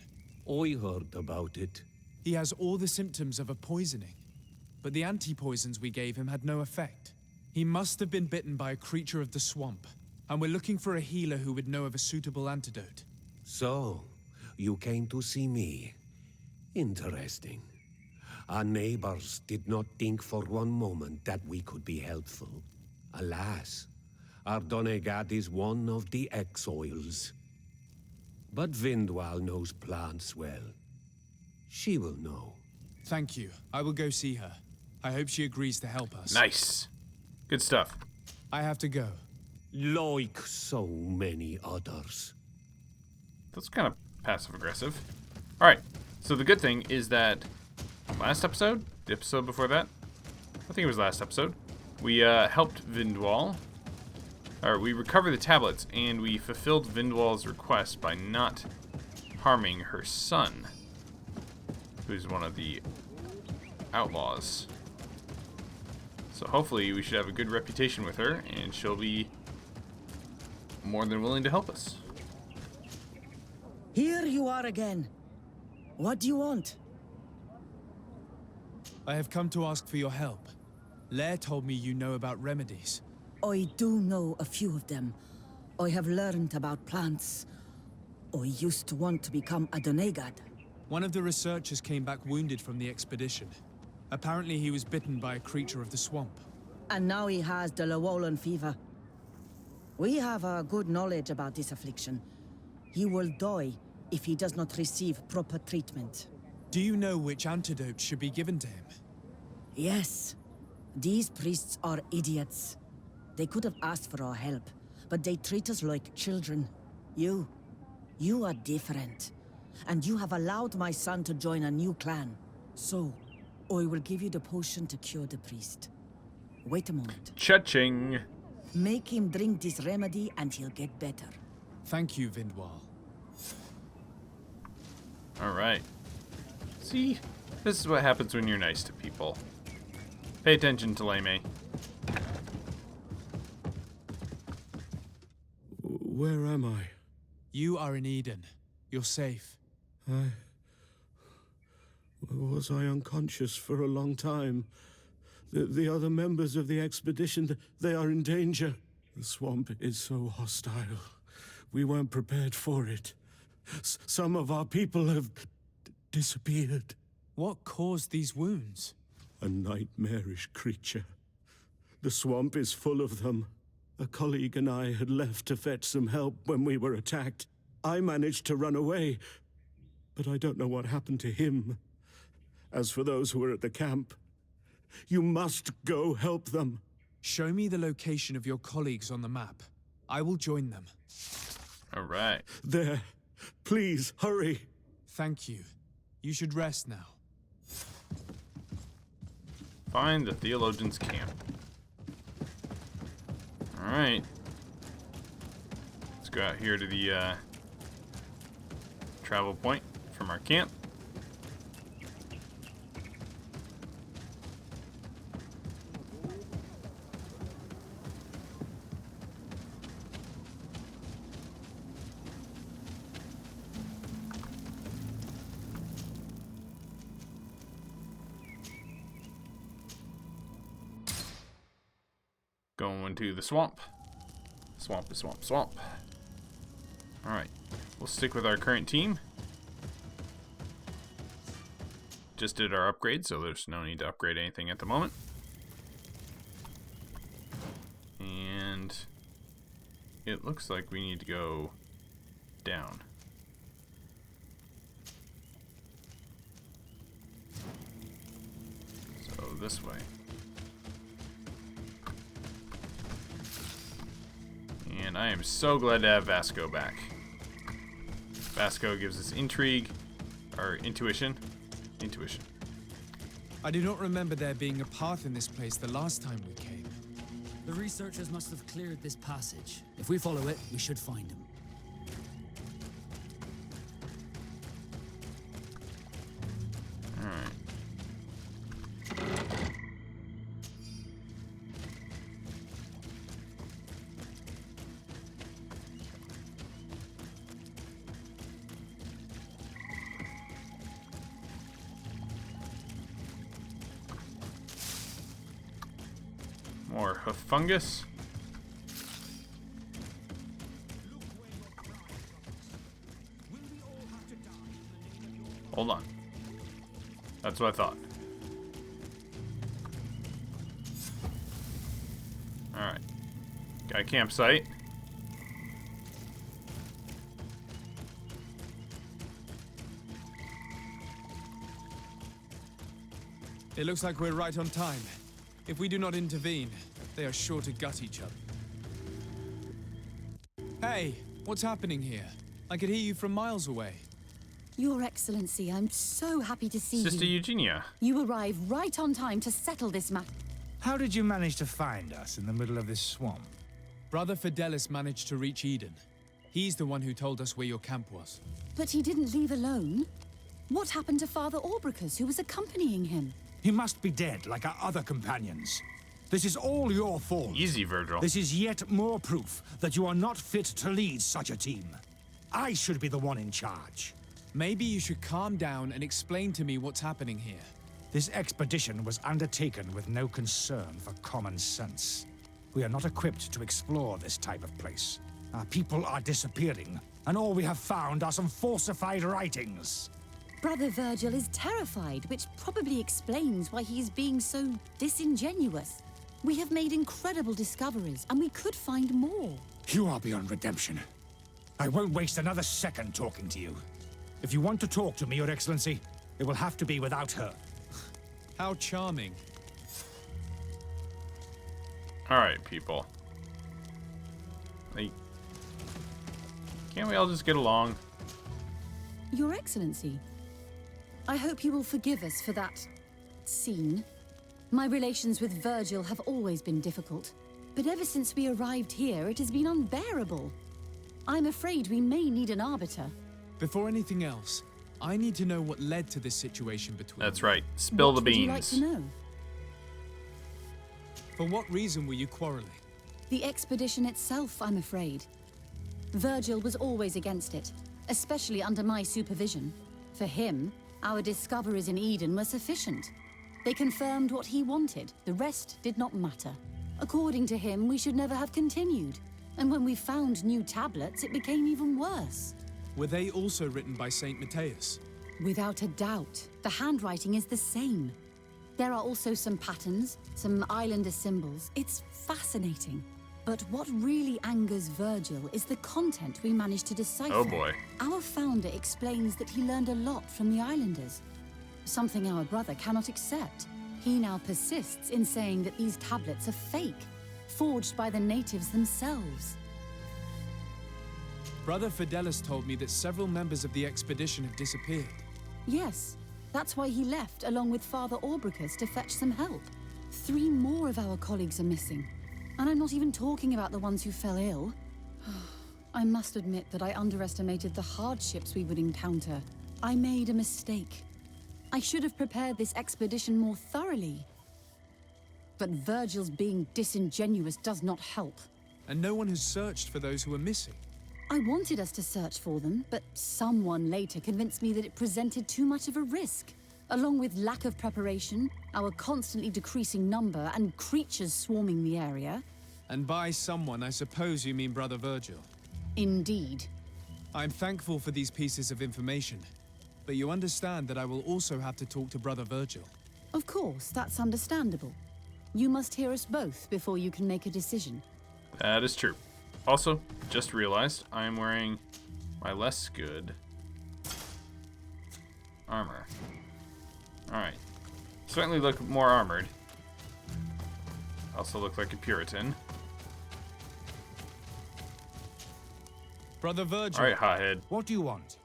I heard about it. He has all the symptoms of a poisoning, but the anti-poisons we gave him had no effect. He must have been bitten by a creature of the swamp, and we're looking for a healer who would know of a suitable antidote. So, you came to see me. Interesting. Our neighbors did not think for one moment that we could be helpful. Alas, our Donegat is one of the exiles. But Vindwal knows plants well. She will know. Thank you. I will go see her. I hope she agrees to help us. Nice. Good stuff. I have to go. Like so many others. That's kind of passive-aggressive. Alright, so the good thing is that last episode, the episode before that, I think it was last episode, we helped Vindwal, or we recovered the tablets, and we fulfilled Vindwal's request by not harming her son, who's one of the outlaws. So hopefully we should have a good reputation with her, and she'll be more than willing to help us. Here you are again. What do you want? I have come to ask for your help. Lair told me you know about remedies. I do know a few of them. I have learned about plants. I used to want to become a Donegat. One of the researchers came back wounded from the expedition. Apparently he was bitten by a creature of the swamp. And now he has the Llewellyn fever. We have a good knowledge about this affliction. He will die if he does not receive proper treatment. Do you know which antidote should be given to him? Yes. These priests are idiots. They could have asked for our help, but they treat us like children. You are different. And you have allowed my son to join a new clan. So, I will give you the potion to cure the priest. Wait a moment. Cha-ching! Make him drink this remedy and he'll get better. Thank you, Vindwal. Alright. See? This is what happens when you're nice to people. Pay attention to Leme. Where am I? You are in Eden. You're safe. Was I unconscious for a long time? The other members of the expedition, they are in danger. The swamp is so hostile. We weren't prepared for it. Some of our people have disappeared. What caused these wounds? A nightmarish creature. The swamp is full of them. A colleague and I had left to fetch some help when we were attacked. I managed to run away, but I don't know what happened to him. As for those who are at the camp, you must go help them. Show me the location of your colleagues on the map. I will join them. Alright. There. Please, hurry. Thank you. You should rest now. Find the theologian's camp. Alright. Let's go out here to the travel point from our camp. Going to the swamp. Swamp. Alright. We'll stick with our current team. Just did our upgrade, so there's no need to upgrade anything at the moment. And it looks like we need to go down. So this way. And I am so glad to have Vasco back. Vasco gives us intrigue, or intuition. Intuition. I do not remember there being a path in this place the last time we came. The researchers must have cleared this passage. If we follow it, we should find him. Alright. More hoof fungus. Hold on. That's what I thought. Alright. Got a campsite. It looks like we're right on time. If we do not intervene, they are sure to gut each other. Hey, what's happening here? I could hear you from miles away. Your Excellency, I'm so happy to see Sister you. Eugenia. You arrive right on time to settle this matter. How did you manage to find us in the middle of this swamp? Brother Fidelis managed to reach Eden. He's the one who told us where your camp was. But he didn't leave alone. What happened to Father Orbricus, who was accompanying him? He must be dead, like our other companions. This is all your fault. Easy, Virgil. This is yet more proof that you are not fit to lead such a team. I should be the one in charge. Maybe you should calm down and explain to me what's happening here. This expedition was undertaken with no concern for common sense. We are not equipped to explore this type of place. Our people are disappearing, and all we have found are some falsified writings. Brother Virgil is terrified, which probably explains why he's being so disingenuous. We have made incredible discoveries, and we could find more. You are beyond redemption. I won't waste another second talking to you. If you want to talk to me, Your Excellency, it will have to be without her. How charming. Alright, people. Like, can't we all just get along? Your Excellency, I hope you will forgive us for that scene. My relations with Virgil have always been difficult, but ever since we arrived here, it has been unbearable. I'm afraid we may need an arbiter. Before anything else, I need to know what led to this situation between That's you. right. Spill the beans. Would you like to know? For what reason were you quarreling? The expedition itself, I'm afraid. Virgil was always against it, especially under my supervision. For him, our discoveries in Eden were sufficient. They confirmed what he wanted. The rest did not matter. According to him, we should never have continued. And when we found new tablets, it became even worse. Were they also written by Saint Matthias? Without a doubt. The handwriting is the same. There are also some patterns, some islander symbols. It's fascinating. But what really angers Virgil is the content we managed to decipher. Oh boy. Our founder explains that he learned a lot from the islanders. Something our brother cannot accept. He now persists in saying that these tablets are fake, forged by the natives themselves. Brother Fidelis told me that several members of the expedition have disappeared. Yes, that's why he left along with Father Orbricus to fetch some help. 3 more of our colleagues are missing. And I'm not even talking about the ones who fell ill. I must admit that I underestimated the hardships we would encounter. I made a mistake. I should have prepared this expedition more thoroughly. But Virgil's being disingenuous does not help. And no one has searched for those who are missing. I wanted us to search for them, but someone later convinced me that it presented too much of a risk. Along with lack of preparation, our constantly decreasing number, and creatures swarming the area. And by someone, I suppose you mean Brother Virgil. Indeed. I'm thankful for these pieces of information, but you understand that I will also have to talk to Brother Virgil. Of course, that's understandable. You must hear us both before you can make a decision. That is true. Also, just realized I am wearing my less good armor. Alright. Certainly look more armored. Also look like a Puritan. Brother Virgil. All right, hothead. What do you want?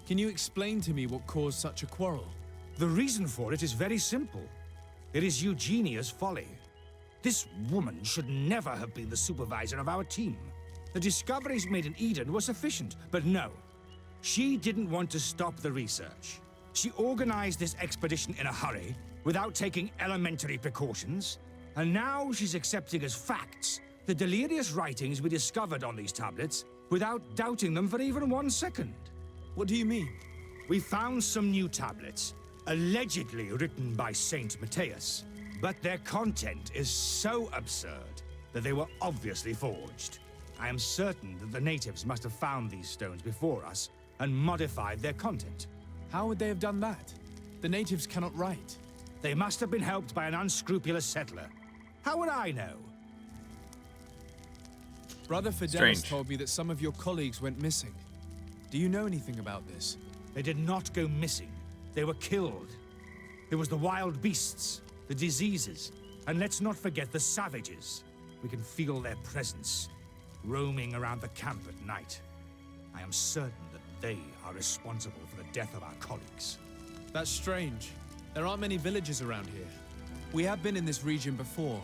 Can you explain to me what caused such a quarrel? The reason for it is very simple. It is Eugenia's folly. This woman should never have been the supervisor of our team. The discoveries made in Eden were sufficient, but no. She didn't want to stop the research. She organized this expedition in a hurry, without taking elementary precautions, and now she's accepting as facts the delirious writings we discovered on these tablets, without doubting them for even 1 second. What do you mean? We found some new tablets, allegedly written by Saint Matthias, but their content is so absurd that they were obviously forged. I am certain that the natives must have found these stones before us and modified their content. How would they have done that? The natives cannot write. They must have been helped by an unscrupulous settler. How would I know? Brother Fidelis told me that some of your colleagues went missing. Do you know anything about this? They did not go missing. They were killed. It was the wild beasts, the diseases, and let's not forget the savages. We can feel their presence, roaming around the camp at night. I am certain that they are responsible for the death of our colleagues. That's strange. There aren't many villages around here. We have been in this region before,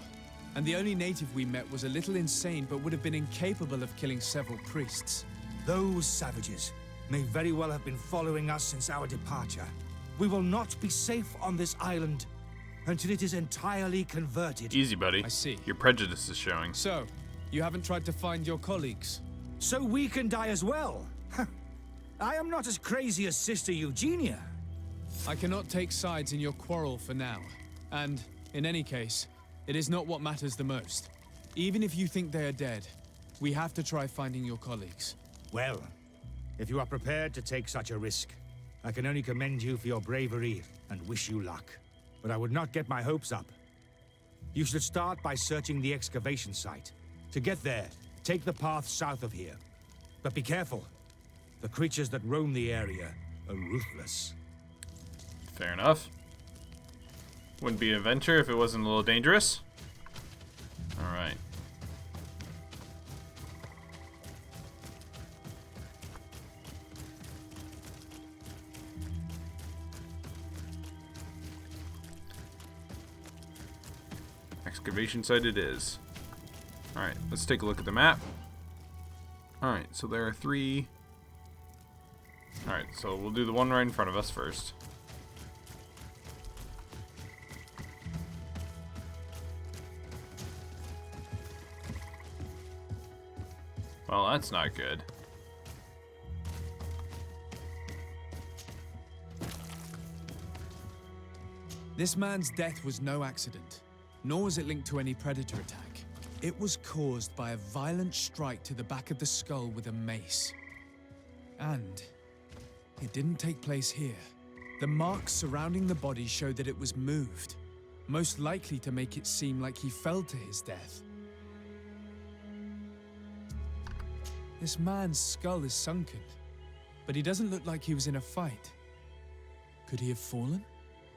and the only native we met was a little insane but would have been incapable of killing several priests. Those savages may very well have been following us since our departure. We will not be safe on this island until it is entirely converted. Easy, buddy. I see. Your prejudice is showing. So, you haven't tried to find your colleagues? So we can die as well. I am not as crazy as Sister Eugenia. I cannot take sides in your quarrel for now. And, in any case, it is not what matters the most. Even if you think they are dead, we have to try finding your colleagues. Well, if you are prepared to take such a risk, I can only commend you for your bravery and wish you luck. But I would not get my hopes up. You should start by searching the excavation site. To get there, take the path south of here. But be careful. The creatures that roam the area are ruthless. Fair enough. Wouldn't be an adventure if it wasn't a little dangerous. Alright. Excavation site it is. Alright, let's take a look at the map. Alright, so there are 3. Alright, so we'll do the one right in front of us first. Well, that's not good. This man's death was no accident, nor was it linked to any predator attack. It was caused by a violent strike to the back of the skull with a mace. And it didn't take place here. The marks surrounding the body show that it was moved, most likely to make it seem like he fell to his death. This man's skull is sunken, but he doesn't look like he was in a fight. Could he have fallen?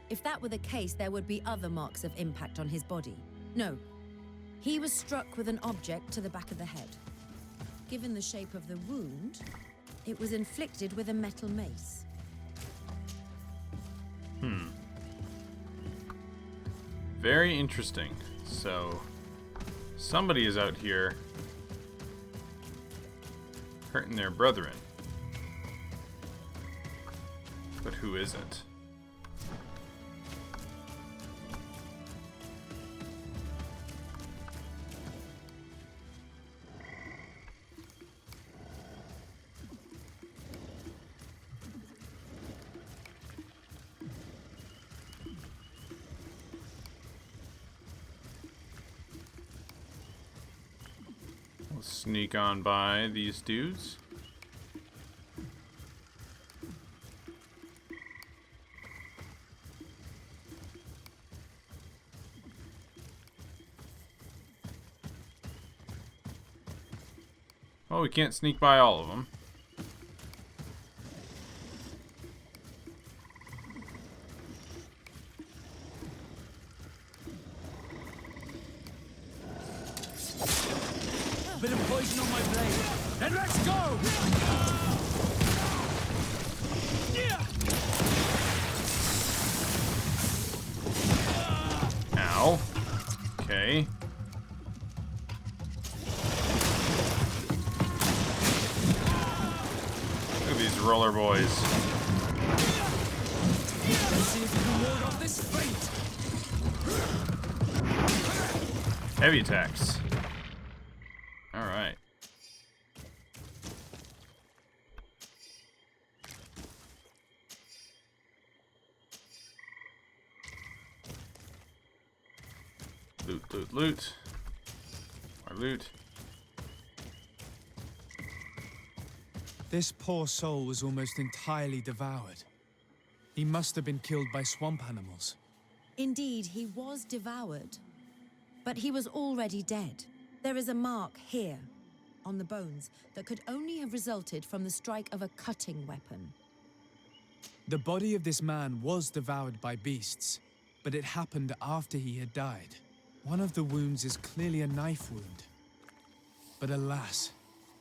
If that were the case, there would be other marks of impact on his body. No. He was struck with an object to the back of the head. Given the shape of the wound, it was inflicted with a metal mace. Very interesting. So, somebody is out here hurting their brethren. But who isn't? Sneak on by these dudes. Well, we can't sneak by all of them. Bit of poison on my blade. blade. Then let's go! Ow. Okay. Look at these roller boys. Let's see if you can ward off this fate. Heavy attacks. Alright. Loot, loot, loot. More loot. This poor soul was almost entirely devoured. He must have been killed by swamp animals. Indeed, he was devoured. But he was already dead. There is a mark here, on the bones, that could only have resulted from the strike of a cutting weapon. The body of this man was devoured by beasts, but it happened after he had died. One of the wounds is clearly a knife wound. But alas,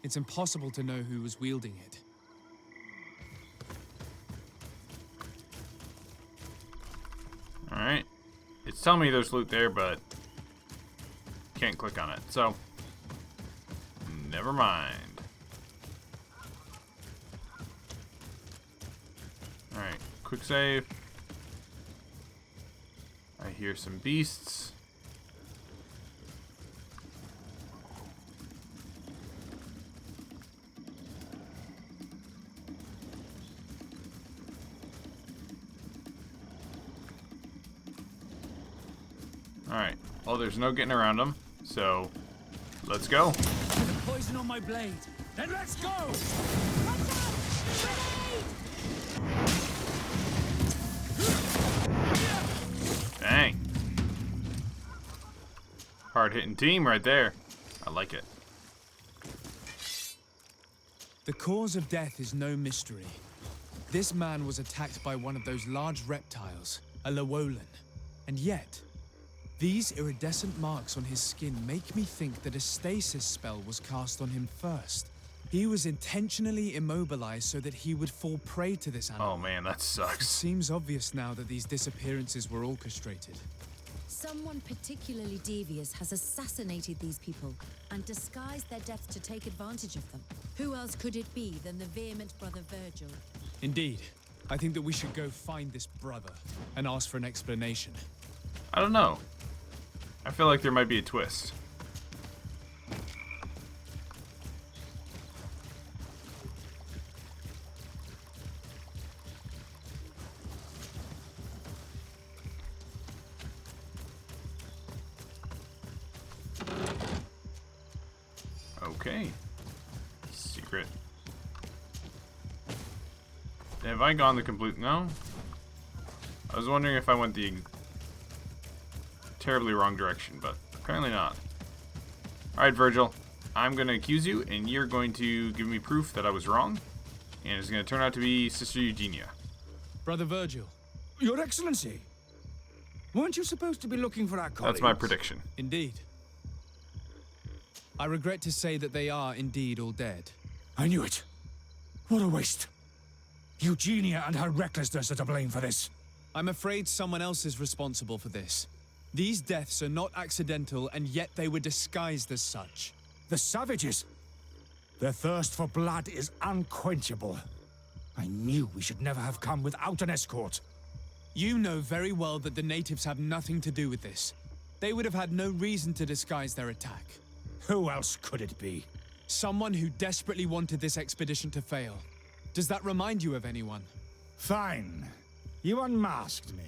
it's impossible to know who was wielding it. Alright. It's telling me there's loot there, but can't click on it, so never mind. Alright, quick save. I hear some beasts. Alright, well, there's no getting around them, so let's go. The poison on my blade. Then let's go! Dang. Hard-hitting team right there. I like it. The cause of death is no mystery. This man was attacked by one of those large reptiles, a Llewellyn. And yet, these iridescent marks on his skin make me think that a stasis spell was cast on him first. He was intentionally immobilized so that he would fall prey to this animal. Oh man, that It sucks. seems obvious now that these disappearances were orchestrated. Someone particularly devious has assassinated these people and disguised their deaths to take advantage of them. Who else could it be than the vehement brother Virgil? Indeed. I think that we should go find this brother and ask for an explanation. I don't know. I feel like there might be a twist. Okay. Secret. Have I gone the complete... No? I was wondering if I went the terribly wrong direction, but apparently not. Alright, Virgil. I'm going to accuse you, and you're going to give me proof that I was wrong. And it's going to turn out to be Sister Eugenia. Brother Virgil. Your Excellency. Weren't you supposed to be looking for our colleagues? That's my prediction. Indeed. I regret to say that they are indeed all dead. I knew it. What a waste. Eugenia and her recklessness are to blame for this. I'm afraid someone else is responsible for this. These deaths are not accidental, and yet they were disguised as such. The savages. Their thirst for blood is unquenchable. I knew we should never have come without an escort. You know very well that the natives have nothing to do with this. They would have had no reason to disguise their attack. Who else could it be? Someone who desperately wanted this expedition to fail. Does that remind you of anyone? Fine. You unmasked me.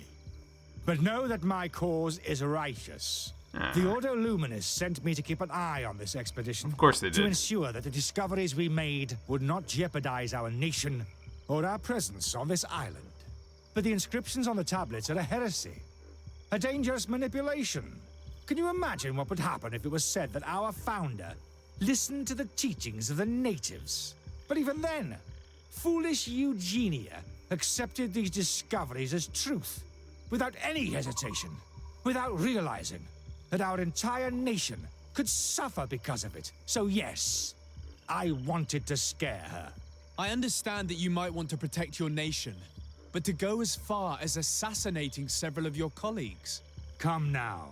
But know that my cause is righteous. The Ordo Luminous sent me to keep an eye on this expedition. Of course they did. To ensure that the discoveries we made would not jeopardize our nation or our presence on this island. But the inscriptions on the tablets are a heresy. A dangerous manipulation. Can you imagine what would happen if it was said that our founder listened to the teachings of the natives? But even then, foolish Eugenia accepted these discoveries as truth, without any hesitation, without realizing that our entire nation could suffer because of it. So yes, I wanted to scare her. I understand that you might want to protect your nation, but to go as far as assassinating several of your colleagues... Come now.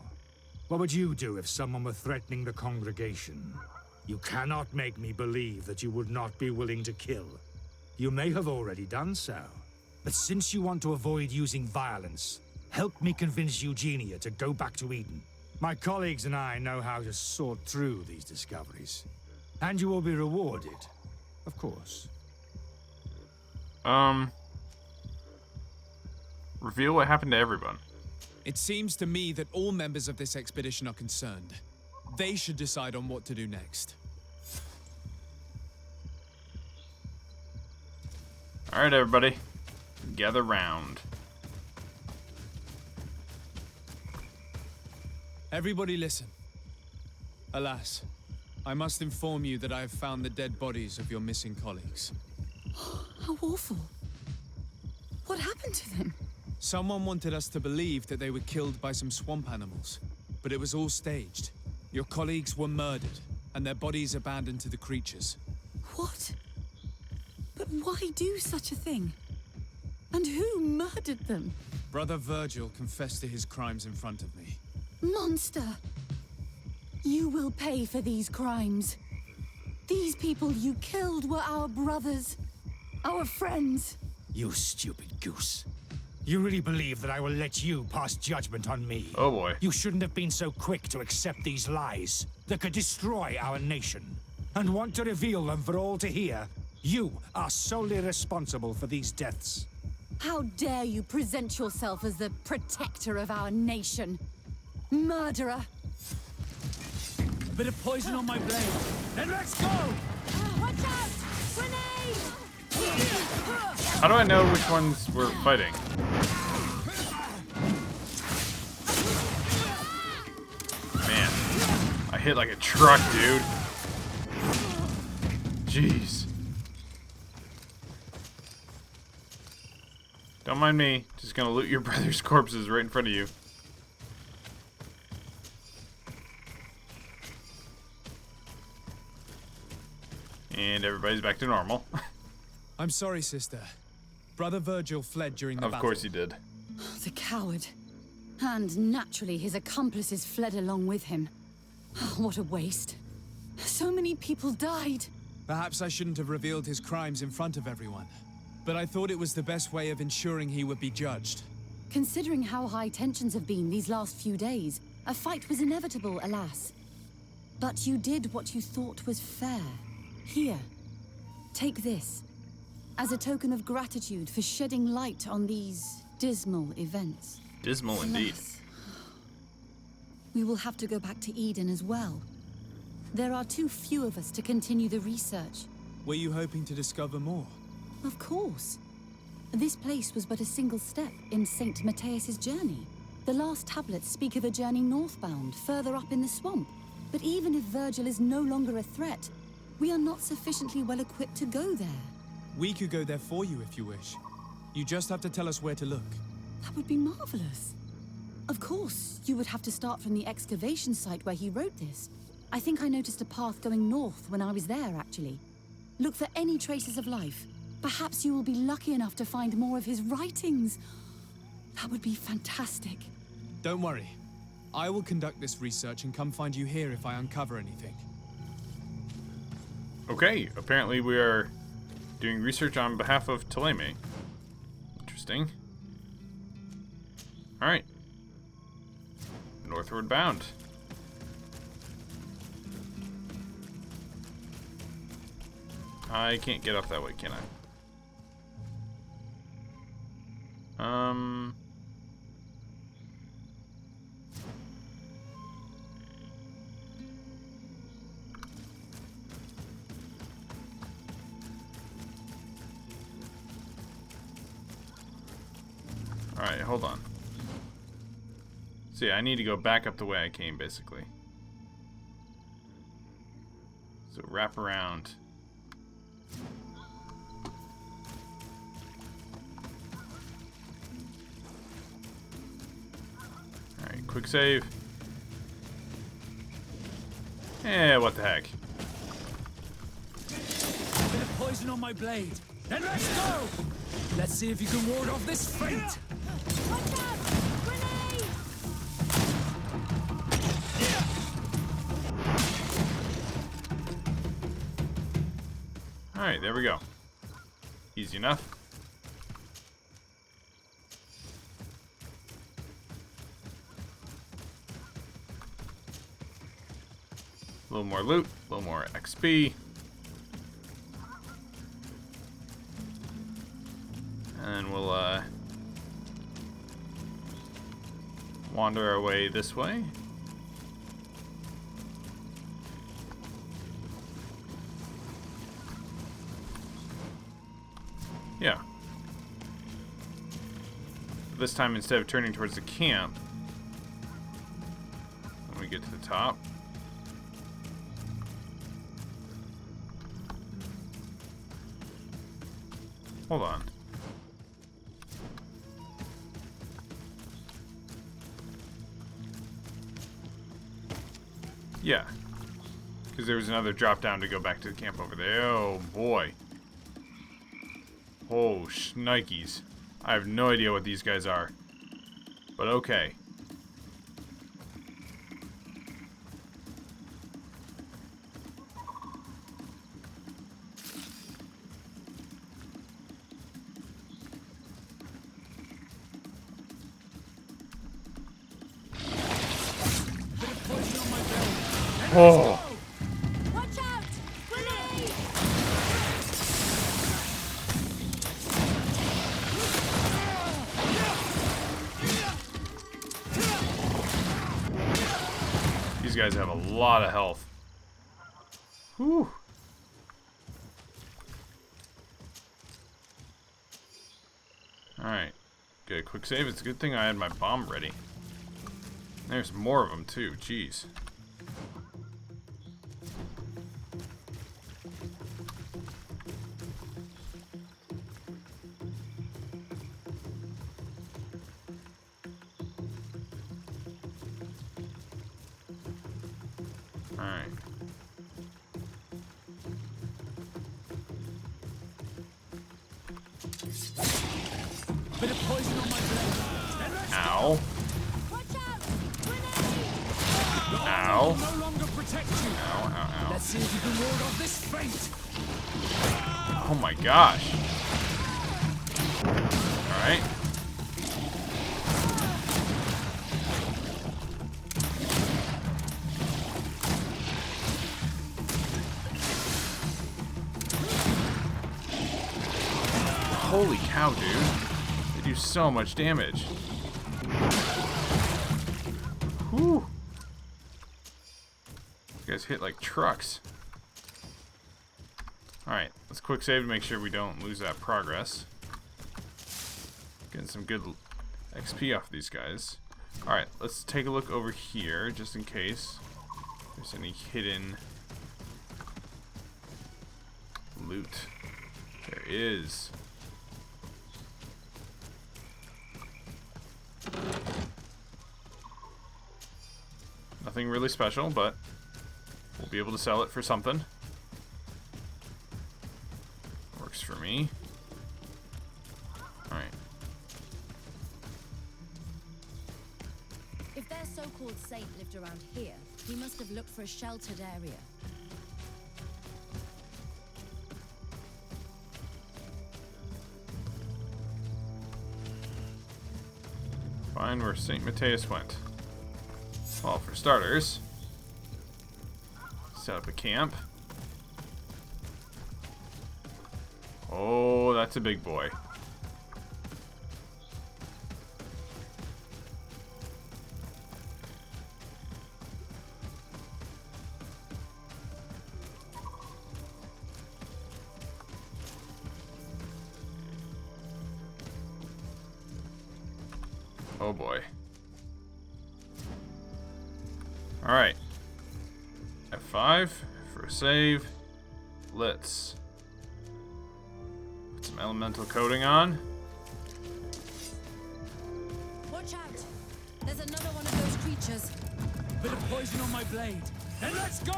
What would you do if someone were threatening the congregation? You cannot make me believe that you would not be willing to kill. You may have already done so. But since you want to avoid using violence, help me convince Eugenia to go back to Eden. My colleagues and I know how to sort through these discoveries. And you will be rewarded, of course. Reveal what happened to everyone. It seems to me that all members of this expedition are concerned. They should decide on what to do next. Alright, everybody. Gather round. Everybody listen. Alas, I must inform you that I have found the dead bodies of your missing colleagues. How awful. What happened to them? Someone wanted us to believe that they were killed by some swamp animals, but it was all staged. Your colleagues were murdered, and their bodies abandoned to the creatures. What? But why do such a thing? And who murdered them? Brother Virgil confessed to his crimes in front of me. Monster! You will pay for these crimes. These people you killed were our brothers. Our friends. You stupid goose. You really believe that I will let you pass judgment on me? Oh boy. You shouldn't have been so quick to accept these lies that could destroy our nation. And want to reveal them for all to hear. You are solely responsible for these deaths. How dare you present yourself as the protector of our nation? Murderer! A bit of poison on my blade. Then let's go! Watch out! Grenade! How do I know which ones we're fighting? Man, I hit like a truck, dude. Jeez. Don't mind me. Just gonna loot your brother's corpses right in front of you. And everybody's back to normal. I'm sorry, sister. Brother Virgil fled during the battle. Of course he did. The coward. And naturally, his accomplices fled along with him. What a waste. So many people died. Perhaps I shouldn't have revealed his crimes in front of everyone. But I thought it was the best way of ensuring he would be judged. Considering how high tensions have been these last few days, a fight was inevitable, alas. But you did what you thought was fair. Here, take this. As a token of gratitude for shedding light on these dismal events. Dismal indeed. We will have to go back to Eden as well. There are too few of us to continue the research. Were you hoping to discover more? Of course. This place was but a single step in St. Matthias's journey. The last tablets speak of a journey northbound, further up in the swamp. But even if Virgil is no longer a threat, we are not sufficiently well equipped to go there. We could go there for you if you wish. You just have to tell us where to look. That would be marvelous. Of course, you would have to start from the excavation site where he wrote this. I think I noticed a path going north when I was there, actually. Look for any traces of life. Perhaps you will be lucky enough to find more of his writings. That would be fantastic. Don't worry. I will conduct this research and come find you here if I uncover anything. Okay, apparently we are doing research on behalf of Ptolemy. Interesting. Alright. Northward bound. I can't get up that way, can I? Alright, hold on. See, I need to go back up the way I came, basically. So wrap around. Alright, quick save. Eh, what the heck. poison on my blade. Then let's go! Let's see if you can ward off this fate! Watch out! Grenade! Alright, there we go. Easy enough. A little more loot, a little more XP. And we'll wander our way this way. Yeah. This time, instead of turning towards the camp, when we get to the top, hold on. Yeah. Because there was another drop down to go back to the camp over there. Oh, boy. Oh, shnikes. I have no idea what these guys are. But okay. Oh. Watch out! Grenade! These guys have a lot of health. Whew. Alright. Get a quick save. It's a good thing I had my bomb ready. There's more of them too. Jeez. Alright. Bit of poison on my blade. Ow. Watch out! Grenade! Ow. No longer protect you. Ow, ow, ow. Let's see if you can ward off this fate. Oh my gosh. Alright. Holy cow, dude. They do so much damage. Whew. These guys hit like trucks. Alright, let's quick save to make sure we don't lose that progress. Getting some good XP off these guys. Alright, let's take a look over here, just in case there's any hidden loot. There is. Nothing really special, but we'll be able to sell it for something. Works for me. Alright. If their so-called saint lived around here, he must have looked for a sheltered area. Find where St. Matthias went. Well, for starters, set up a camp. Oh, that's a big boy. Oh boy. Alright. F5 for a save. Let's put some elemental coating on. Watch out! There's another one of those creatures. Bit of poison on my blade. Then let's go!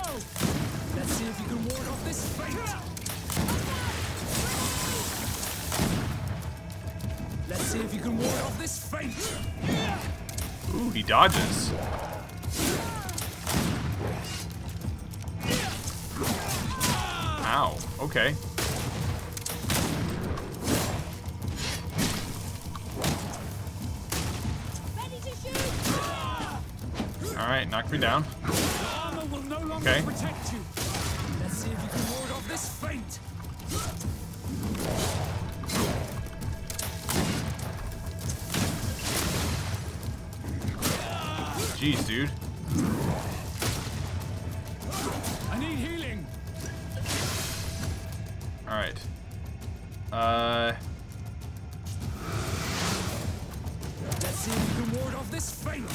Let's see if you can ward off this fate. this feint. Ooh, he dodges. Ow, okay. Alright, knock me down. Armor will no longer Okay. protect you. Let's see if you can ward off this feint. Jeez, dude. I need healing. Alright. Let's see if you can ward off this feint.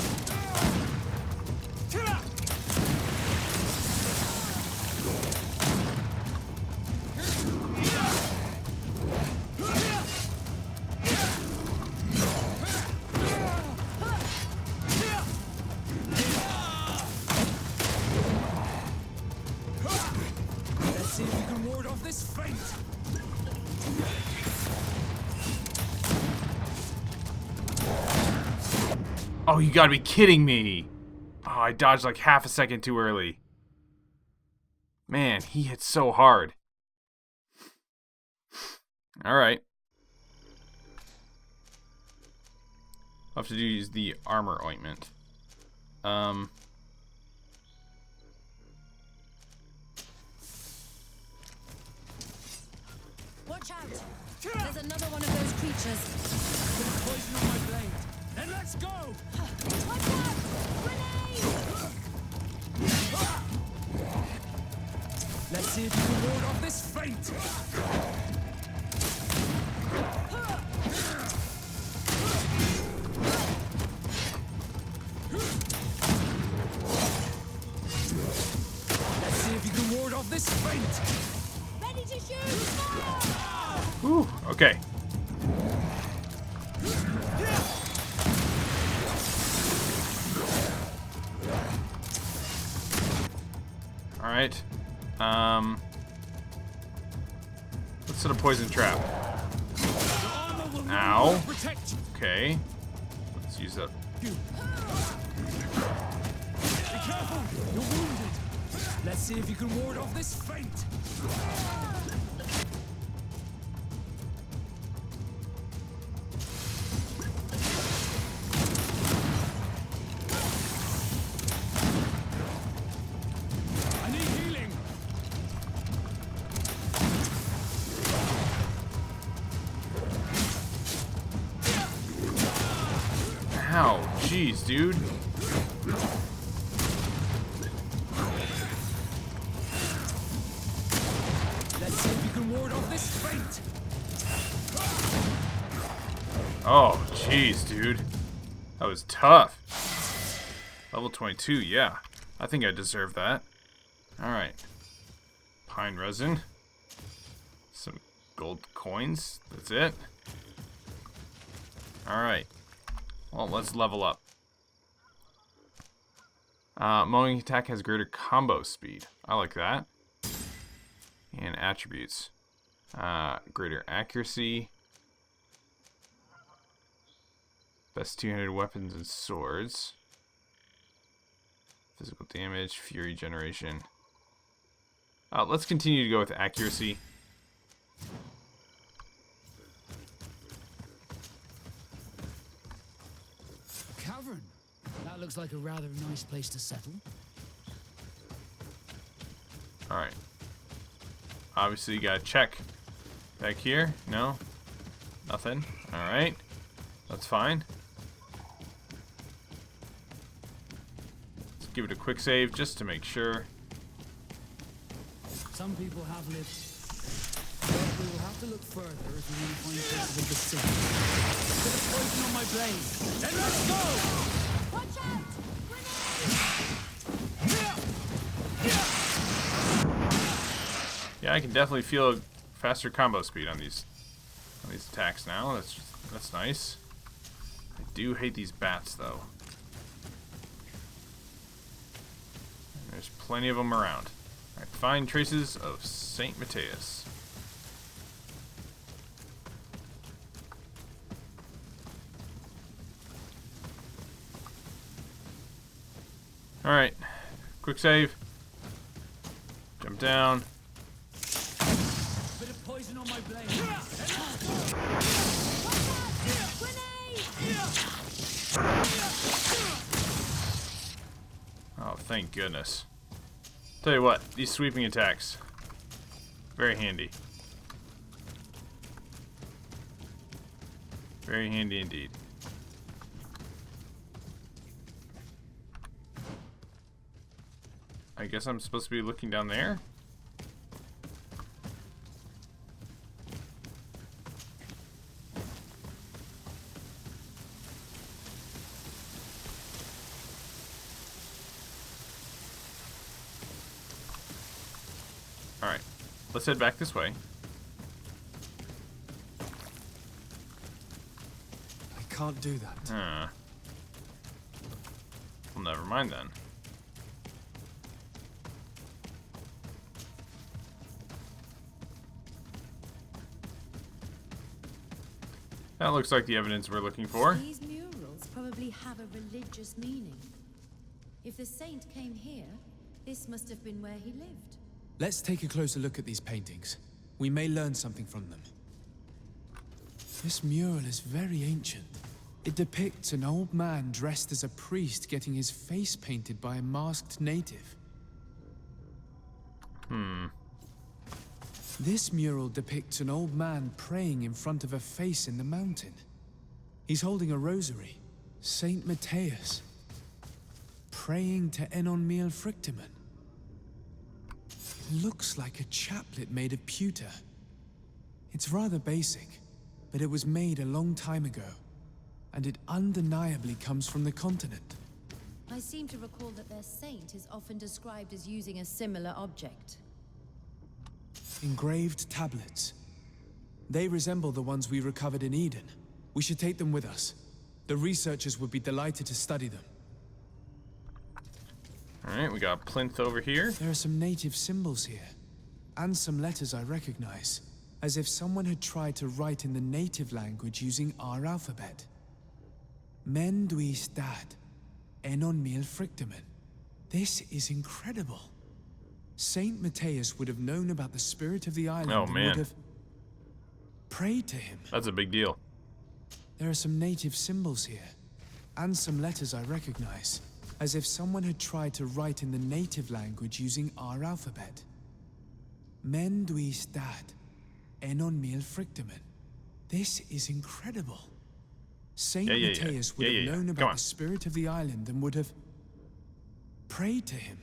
Let's see if you can ward off this feint. Oh, you gotta be kidding me. Oh, I dodged like half a second too early. Man, he hit so hard. Alright. I'll have to use the armor ointment. Watch out! There's another one of those creatures. Put poison on my blade. Then let's go! Watch out! Grenade! Let's see if you can ward off this feint. Let's see if you can ward off this feint. Ready to shoot! Fire! Whew, okay. Alright. Let's set a poison trap. Ow. Okay. Let's use that. Be careful! You're wounded! Let's see if you can ward off this feint. I need healing! Ow. Jeez, dude. Let's see if you can ward off this feint. Oh, jeez, dude. That was tough. Level 22, yeah. I think I deserve that. Alright. Pine resin. Some gold coins. That's it. Alright. Well, let's level up. Mowing attack has greater combo speed. I like that. And attributes. Greater accuracy. Best two-handed weapons and swords. Physical damage, fury generation. Let's continue to go with accuracy. Cavern. That looks like a rather nice place to settle. Alright. Obviously, you gotta check. Back here? No? Nothing? Alright. That's fine. Let's give it a quick save just to make sure. Some people have lived. But we will have to look further if we want to find places of the sick. Put a poison on my blade. Then let's go! Watch out! Yeah, I can definitely feel a faster combo speed on these attacks now. That's nice. I do hate these bats though. And there's plenty of them around. Alright, find traces of Saint Matthias. Alright. Quick save. Jump down. Bit of poison on my blade. Oh, thank goodness. Tell you what, these sweeping attacks, very handy. Very handy indeed. I guess I'm supposed to be looking down there? Alright, let's head back this way. I can't do that. Well, never mind then. That looks like the evidence we're looking for. These murals probably have a religious meaning. If the saint came here, this must have been where he lived. Let's take a closer look at these paintings. We may learn something from them. This mural is very ancient. It depicts an old man dressed as a priest getting his face painted by a masked native. This mural depicts an old man praying in front of a face in the mountain. He's holding a rosary. Saint Matthias. Praying to Enon Miel Frictimen. It looks like a chaplet made of pewter. It's rather basic, but it was made a long time ago. And it undeniably comes from the continent. I seem to recall that their saint is often described as using a similar object. Engraved tablets. They resemble the ones we recovered in Eden. We should take them with us. The researchers would be delighted to study them. Alright, we got a plinth over here. There are some native symbols here. And some letters I recognize. As if someone had tried to write in the native language using our alphabet. Men duis dat. Enon Miel Frictimen. This is incredible. Saint Matthias would have known about the spirit of the island and would have prayed to him. That's a big deal. There are some native symbols here, and some letters I recognize, as if someone had tried to write in the native language using our alphabet. Men duis dat. Enon Miel Frictimen. This is incredible. Saint Matthias would have known about the spirit of the island and would have prayed to him.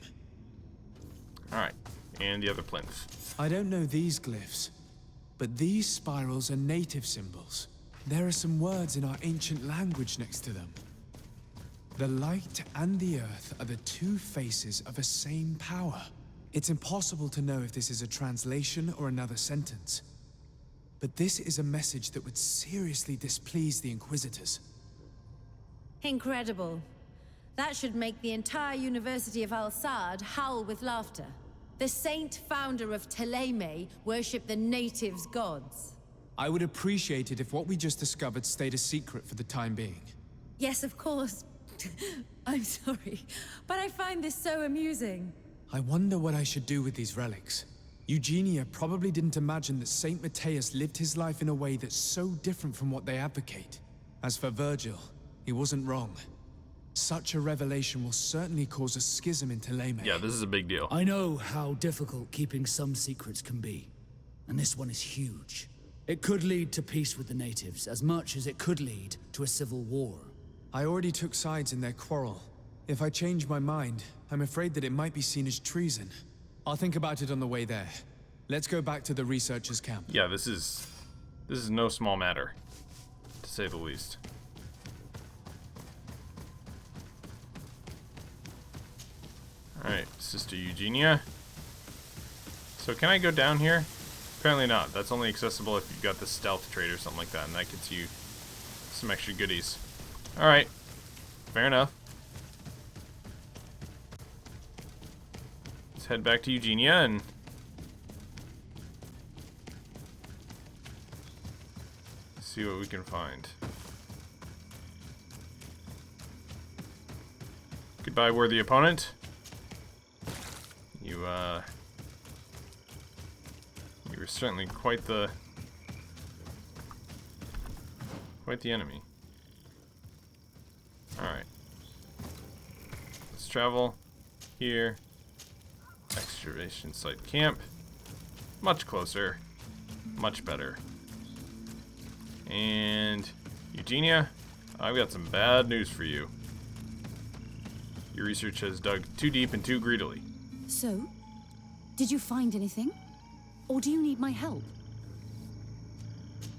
Alright, and the other plinth. I don't know these glyphs, but these spirals are native symbols. There are some words in our ancient language next to them. The light and the earth are the two faces of a same power. It's impossible to know if this is a translation or another sentence. But this is a message that would seriously displease the Inquisitors. Incredible. That should make the entire University of Al-Saad howl with laughter. The saint founder of Ptolemy worshipped the natives' gods. I would appreciate it if what we just discovered stayed a secret for the time being. Yes, of course. I'm sorry, but I find this so amusing. I wonder what I should do with these relics. Eugenia probably didn't imagine that Saint Matthias lived his life in a way that's so different from what they advocate. As for Virgil, he wasn't wrong. Such a revelation will certainly cause a schism in Ptolemy. Yeah, this is a big deal. I know how difficult keeping some secrets can be, and this one is huge. It could lead to peace with the natives, as much as it could lead to a civil war. I already took sides in their quarrel. If I change my mind, I'm afraid that it might be seen as treason. I'll think about it on the way there. Let's go back to the researchers' camp. Yeah, this is no small matter, to say the least. Alright, Sister Eugenia. So can I go down here? Apparently not. That's only accessible if you've got the stealth trait or something like that, and that gets you some extra goodies. Alright, fair enough. Let's head back to Eugenia and see what we can find. Goodbye, worthy opponent. You were certainly quite the enemy. Alright. Let's travel here. Excavation site camp. Much closer. Much better. And Eugenia, I've got some bad news for you. Your research has dug too deep and too greedily. So, did you find anything? Or do you need my help?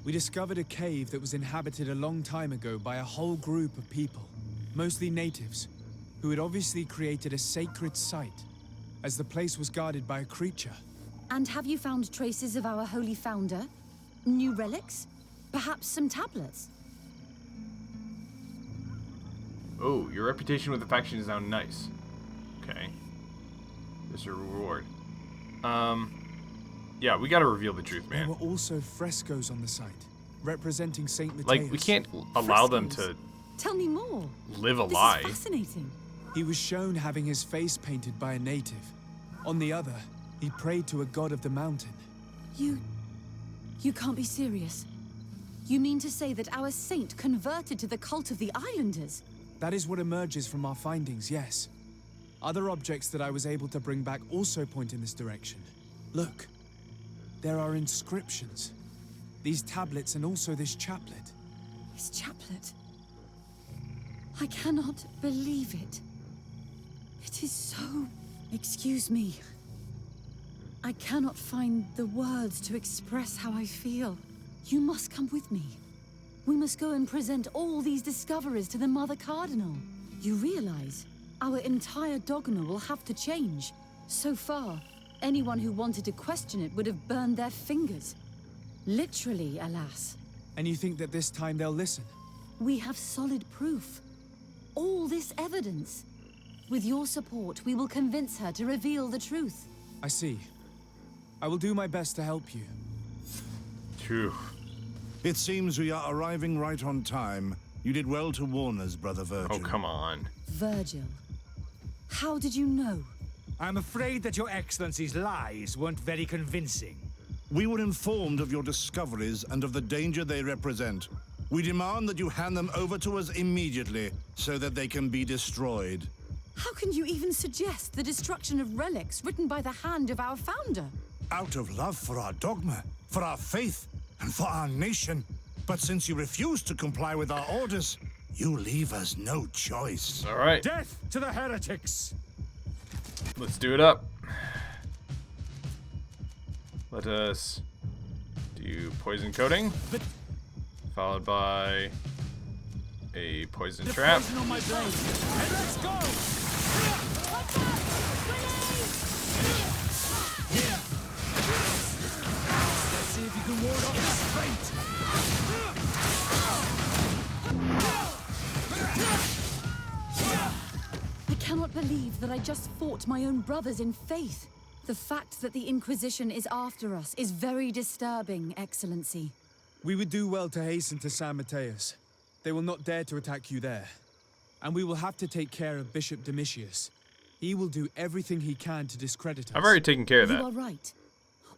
We discovered a cave that was inhabited a long time ago by a whole group of people, mostly natives, who had obviously created a sacred site, as the place was guarded by a creature. And have you found traces of our holy founder? New relics? Perhaps some tablets? Oh, your reputation with the faction is now nice. Okay. There's a reward. Yeah, we gotta reveal the truth, man. There were also frescoes on the site, representing Saint Mateus. Like, we can't allow them to Tell me more. live a lie. This is fascinating. He was shown having his face painted by a native. On the other, he prayed to a god of the mountain. You can't be serious. You mean to say that our saint converted to the cult of the islanders? That is what emerges from our findings, yes. Other objects that I was able to bring back also point in this direction. Look, there are inscriptions. These tablets and also this chaplet. This chaplet? I cannot believe it. It is so... Excuse me. I cannot find the words to express how I feel. You must come with me. We must go and present all these discoveries to the Mother Cardinal. You realize our entire dogma will have to change. So far, anyone who wanted to question it would have burned their fingers. Literally, alas. And you think that this time they'll listen? We have solid proof. All this evidence. With your support, we will convince her to reveal the truth. I see. I will do my best to help you. Phew. It seems we are arriving right on time. You did well to warn us, Brother Virgil. Oh, come on. Virgil. How did you know? I'm afraid that your Excellency's lies weren't very convincing. We were informed of your discoveries and of the danger they represent. We demand that you hand them over to us immediately, so that they can be destroyed. How can you even suggest the destruction of relics written by the hand of our founder? Out of love for our dogma, for our faith, and for our nation. But since you refuse to comply with our orders, you leave us no choice. All right. Death to the heretics! Let's do it up. Let us do poison coating, followed by a poison trap. Poison on my blade. And let's go! Let's see if you can ward off this fate. I cannot believe that I just fought my own brothers in faith. The fact that the Inquisition is after us is very disturbing, Excellency. We would do well to hasten to San Mateus. They will not dare to attack you there. And we will have to take care of Bishop Domitius. He will do everything he can to discredit us. I've already taken care of that. You are right.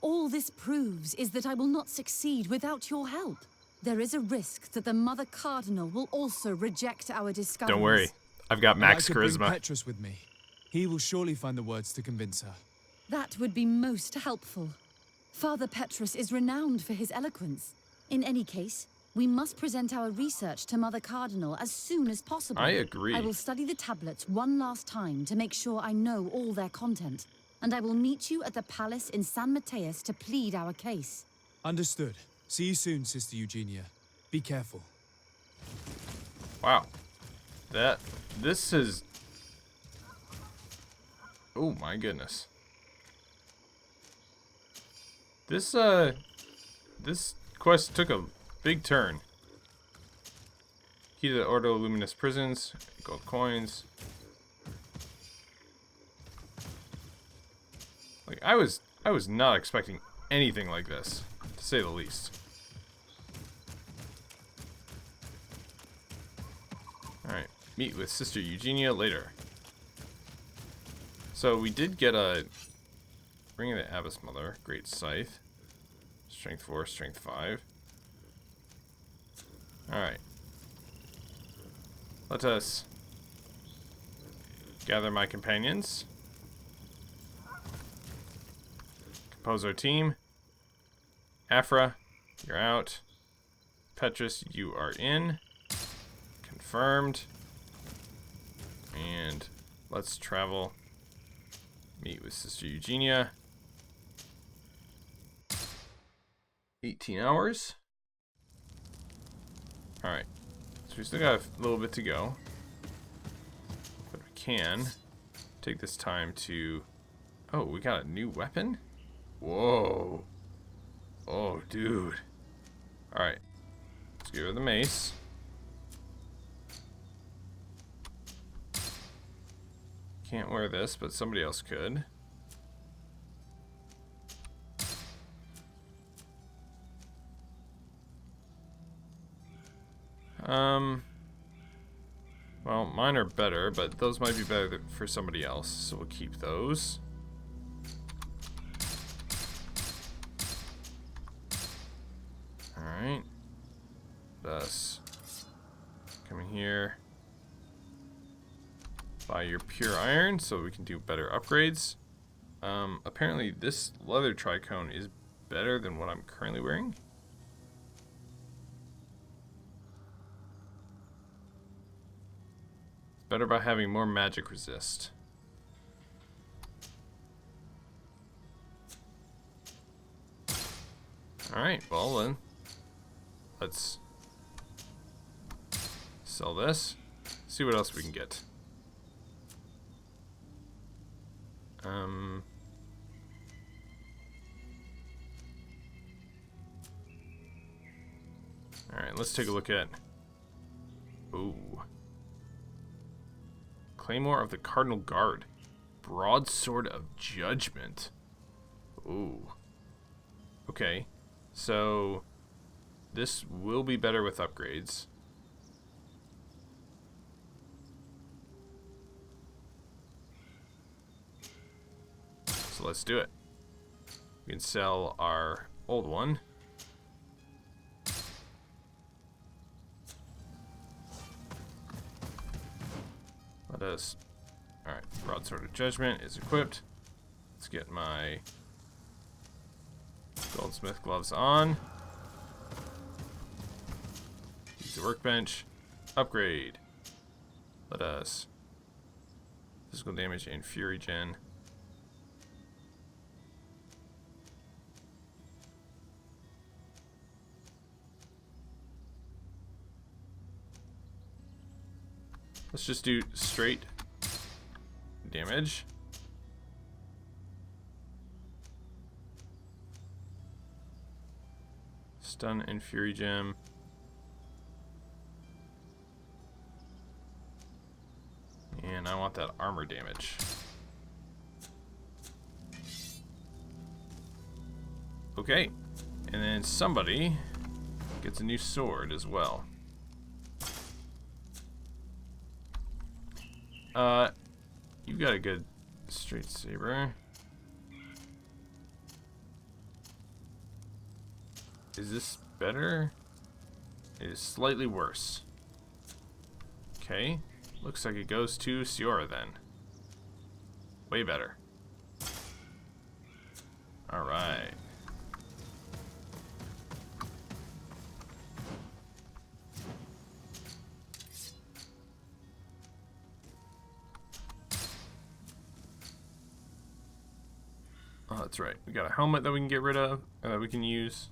All this proves is that I will not succeed without your help. There is a risk that the Mother Cardinal will also reject our discoveries. Don't worry. I've got max I could bring charisma. Petrus with me. He will surely find the words to convince her. That would be most helpful. Father Petrus is renowned for his eloquence. In any case, we must present our research to Mother Cardinal as soon as possible. I agree. I will study the tablets one last time to make sure I know all their content. And I will meet you at the palace in San Mateus to plead our case. Understood. See you soon, Sister Eugenia. Be careful. Wow. This is... Oh my goodness. This quest took a big turn. Key to the Ordo Luminous prisons, gold coins. Like I was not expecting anything like this, to say the least. Alright, meet with Sister Eugenia later. So we did get a Ring of the Abyss Mother. Great Scythe. Strength 4, Strength 5. Alright. Let us gather my companions. Compose our team. Afra, you're out. Petrus, you are in. Confirmed. And let's travel. Meet with Sister Eugenia. 18 hours. Alright. So we still got a little bit to go. But we can take this time to... Oh, we got a new weapon? Whoa. Oh, dude. Alright. Let's get rid of the mace. Can't wear this, but somebody else could. Well, mine are better, but those might be better for somebody else, so we'll keep those. Alright. Thus, come in here. Buy your pure iron so we can do better upgrades. Apparently this leather tricone is better than what I'm currently wearing. It's better by having more magic resist. Alright, well then, let's sell this, see what else we can get. Alright, let's take a look at... Ooh. Claymore of the Cardinal Guard. Broadsword of Judgment. Ooh. Okay, so this will be better with upgrades. So let's do it. We can sell our old one. Let us... Alright, Broadsword of Judgment is equipped. Let's get my goldsmith gloves on. Use the workbench. Upgrade. Let us... Physical damage and fury gen. Let's just do straight damage. Stun and Fury Gem. And I want that armor damage. Okay. And then somebody gets a new sword as well. You've got a good straight saber. Is this better? It is slightly worse. Okay. Looks like it goes to Siora then. Way better. Alright. Oh, that's right. We got a helmet that we can get rid of, that we can use.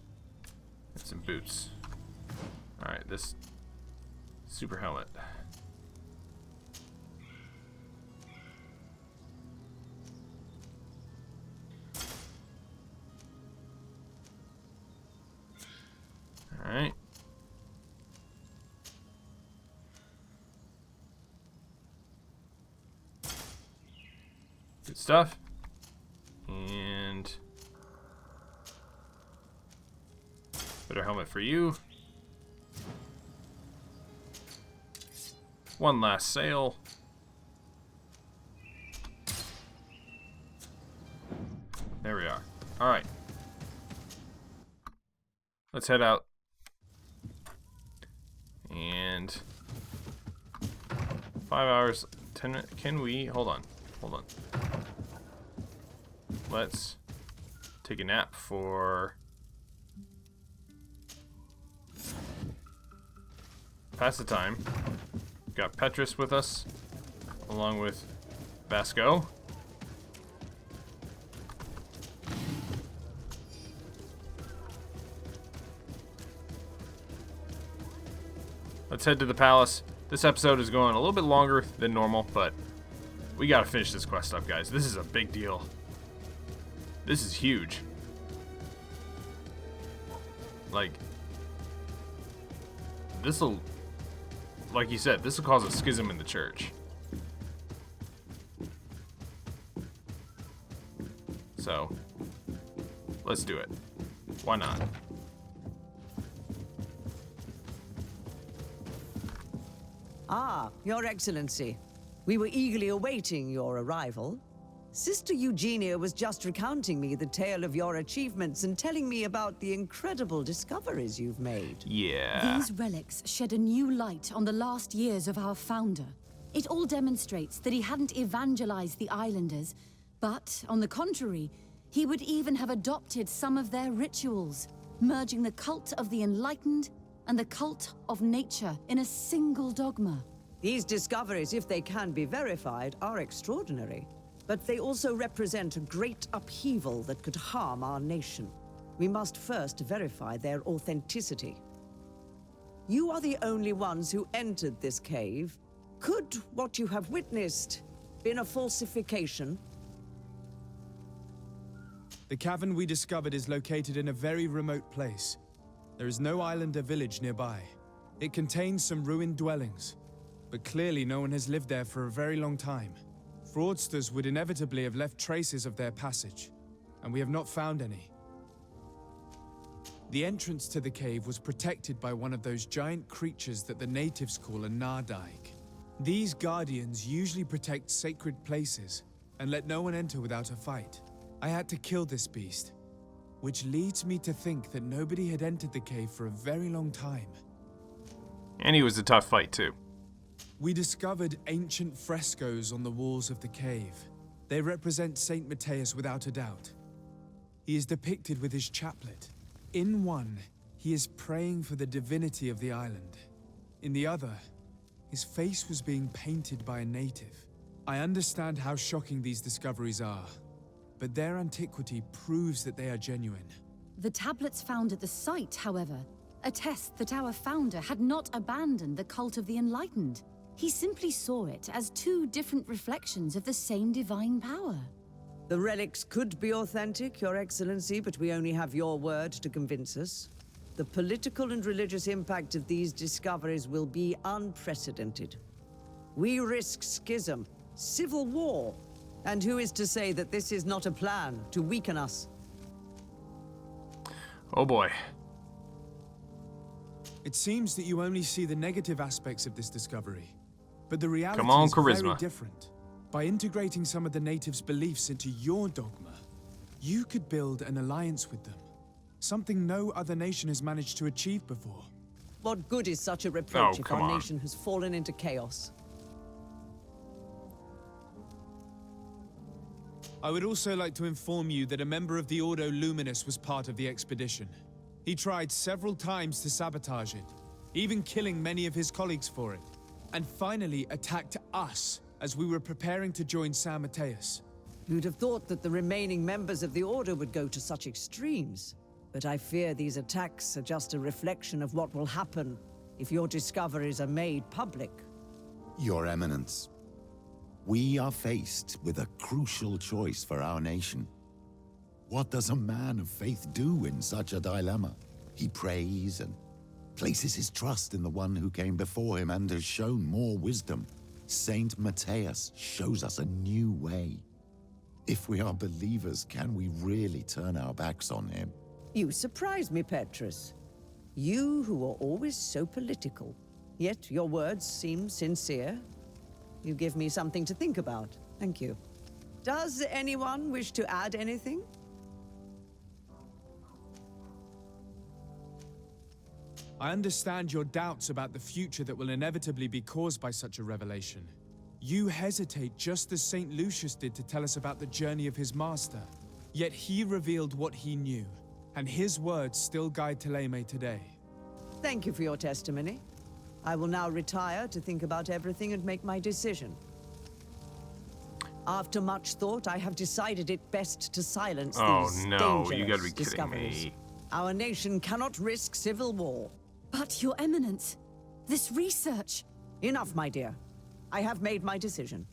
And some boots. Alright, this super helmet. Alright. Good stuff. And better helmet for you. One last sail. There we Let's head out. And 5 hours, 10 minutes. Can we? Hold on. Let's take a nap for pass the time. Got Petrus with us, along with Vasco. Let's head to the palace. This episode is going a little bit longer than normal, but we gotta finish this quest up, guys. This is a big deal. This is huge. Like, this'll, like you said, this'll cause a schism in the church. So, let's do it. Why not? Ah, Your Excellency. We were eagerly awaiting your arrival. Sister Eugenia was just recounting me the tale of your achievements and telling me about the incredible discoveries you've made. Yeah. These relics shed a new light on the last years of our founder. It all demonstrates that he hadn't evangelized the islanders, but, on the contrary, he would even have adopted some of their rituals, merging the cult of the enlightened and the cult of nature in a single dogma. These discoveries, if they can be verified, are extraordinary. But they also represent a great upheaval that could harm our nation. We must first verify their authenticity. You are the only ones who entered this cave. Could what you have witnessed been a falsification? The cavern we discovered is located in a very remote place. There is no island or village nearby. It contains some ruined dwellings, but clearly no one has lived there for a very long time. Fraudsters would inevitably have left traces of their passage, and we have not found any. The entrance to the cave was protected by one of those giant creatures that the natives call a Nardaig. These guardians usually protect sacred places and let no one enter without a fight. I had to kill this beast, which leads me to think that nobody had entered the cave for a very long time. And he was a tough fight, too. We discovered ancient frescoes on the walls of the cave. They represent Saint Matthias without a doubt. He is depicted with his chaplet. In one, he is praying for the divinity of the island. In the other, his face was being painted by a native. I understand how shocking these discoveries are, but their antiquity proves that they are genuine. The tablets found at the site, however, attest that our founder had not abandoned the cult of the enlightened. He simply saw it as two different reflections of the same divine power. The relics could be authentic, Your Excellency, but we only have your word to convince us. The political and religious impact of these discoveries will be unprecedented. We risk schism, civil war, and who is to say that this is not a plan to weaken us? Oh boy. It seems that you only see the negative aspects of this discovery. But the reality Come on, is very charisma. different. By integrating some of the natives' beliefs into your dogma, you could build an alliance with them. Something no other nation has managed to achieve before. What good is such a reproach Oh, if come our on. nation has fallen into chaos? I would also like to inform you that a member of the Ordo Luminous was part of the expedition. He tried several times to sabotage it, even killing many of his colleagues for it, and finally attacked us as we were preparing to join San Mateus. You'd have thought that the remaining members of the Order would go to such extremes. But I fear these attacks are just a reflection of what will happen if your discoveries are made public. Your Eminence, we are faced with a crucial choice for our nation. What does a man of faith do in such a dilemma? He prays and places his trust in the one who came before him and has shown more wisdom. Saint Matthias shows us a new way. If we are believers, can we really turn our backs on him? You surprise me, Petrus. You who are always so political. Yet your words seem sincere. You give me something to think about. Thank you. Does anyone wish to add anything? I understand your doubts about the future that will inevitably be caused by such a revelation. You hesitate just as St. Lucius did to tell us about the journey of his master. Yet he revealed what he knew, and his words still guide Thélème today. Thank you for your testimony. I will now retire to think about everything and make my decision. After much thought, I have decided it best to silence these dangerous you gotta be kidding discoveries. me. Our nation cannot risk civil war. But, Your Eminence, this research... Enough, my dear. I have made my decision.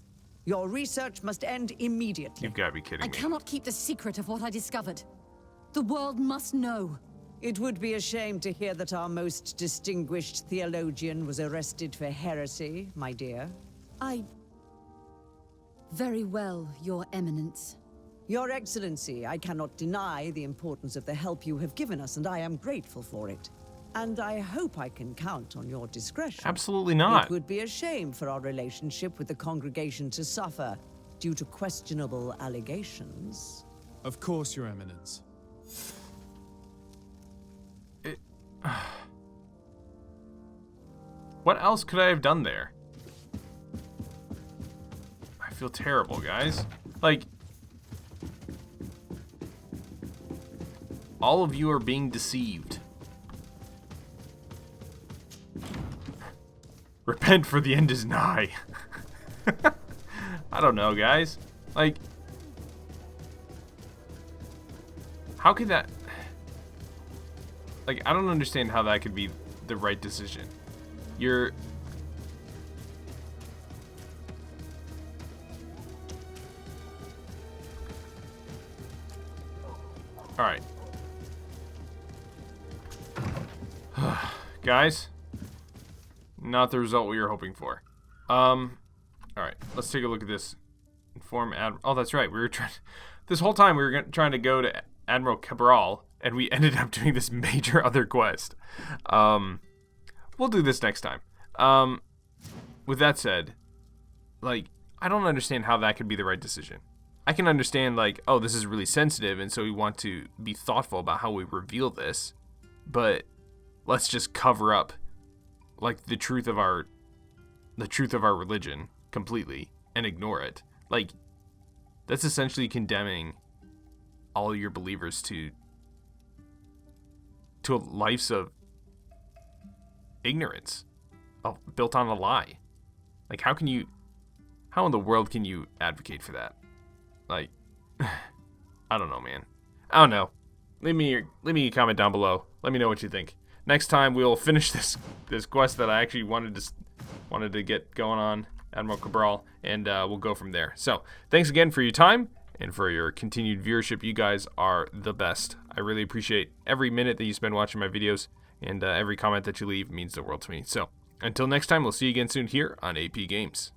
Your research must end immediately. You've got to be kidding me. I cannot keep the secret of what I discovered. The world must know. It would be a shame to hear that our most distinguished theologian was arrested for heresy, my dear. Very well, Your Eminence. Your Excellency, I cannot deny the importance of the help you have given us, and I am grateful for it. And I hope I can count on your discretion. Absolutely not. It would be a shame for our relationship with the congregation to suffer due to questionable allegations. Of course, Your Eminence. What else could I have done there? I feel terrible, guys. Like, all of you are being deceived. Repent, for the end is nigh. I don't know, guys. Like, how could that... Like, I don't understand how that could be the right decision. You're... Alright. Guys, not the result we were hoping for. Alright, let's take a look at this. Inform Admiral... Oh, that's right. We were trying... This whole time we were trying to go to Admiral Cabral, and we ended up doing this major other quest. We'll do this next time. With that said, like, I don't understand how that could be the right decision. I can understand, like, oh, this is really sensitive, and so we want to be thoughtful about how we reveal this. But let's just cover up, like, the truth of our religion completely and ignore it. Like, that's essentially condemning all your believers to lives of ignorance, built on a lie. Like, how in the world can you advocate for that? Like, I don't know, man. I don't know. Leave me a comment down below. Let me know what you think. Next time we'll finish this quest that I actually wanted to get going on, Admiral Cabral, and we'll go from there. So, thanks again for your time and for your continued viewership. You guys are the best. I really appreciate every minute that you spend watching my videos, and every comment that you leave means the world to me. So, until next time, we'll see you again soon here on AP Games.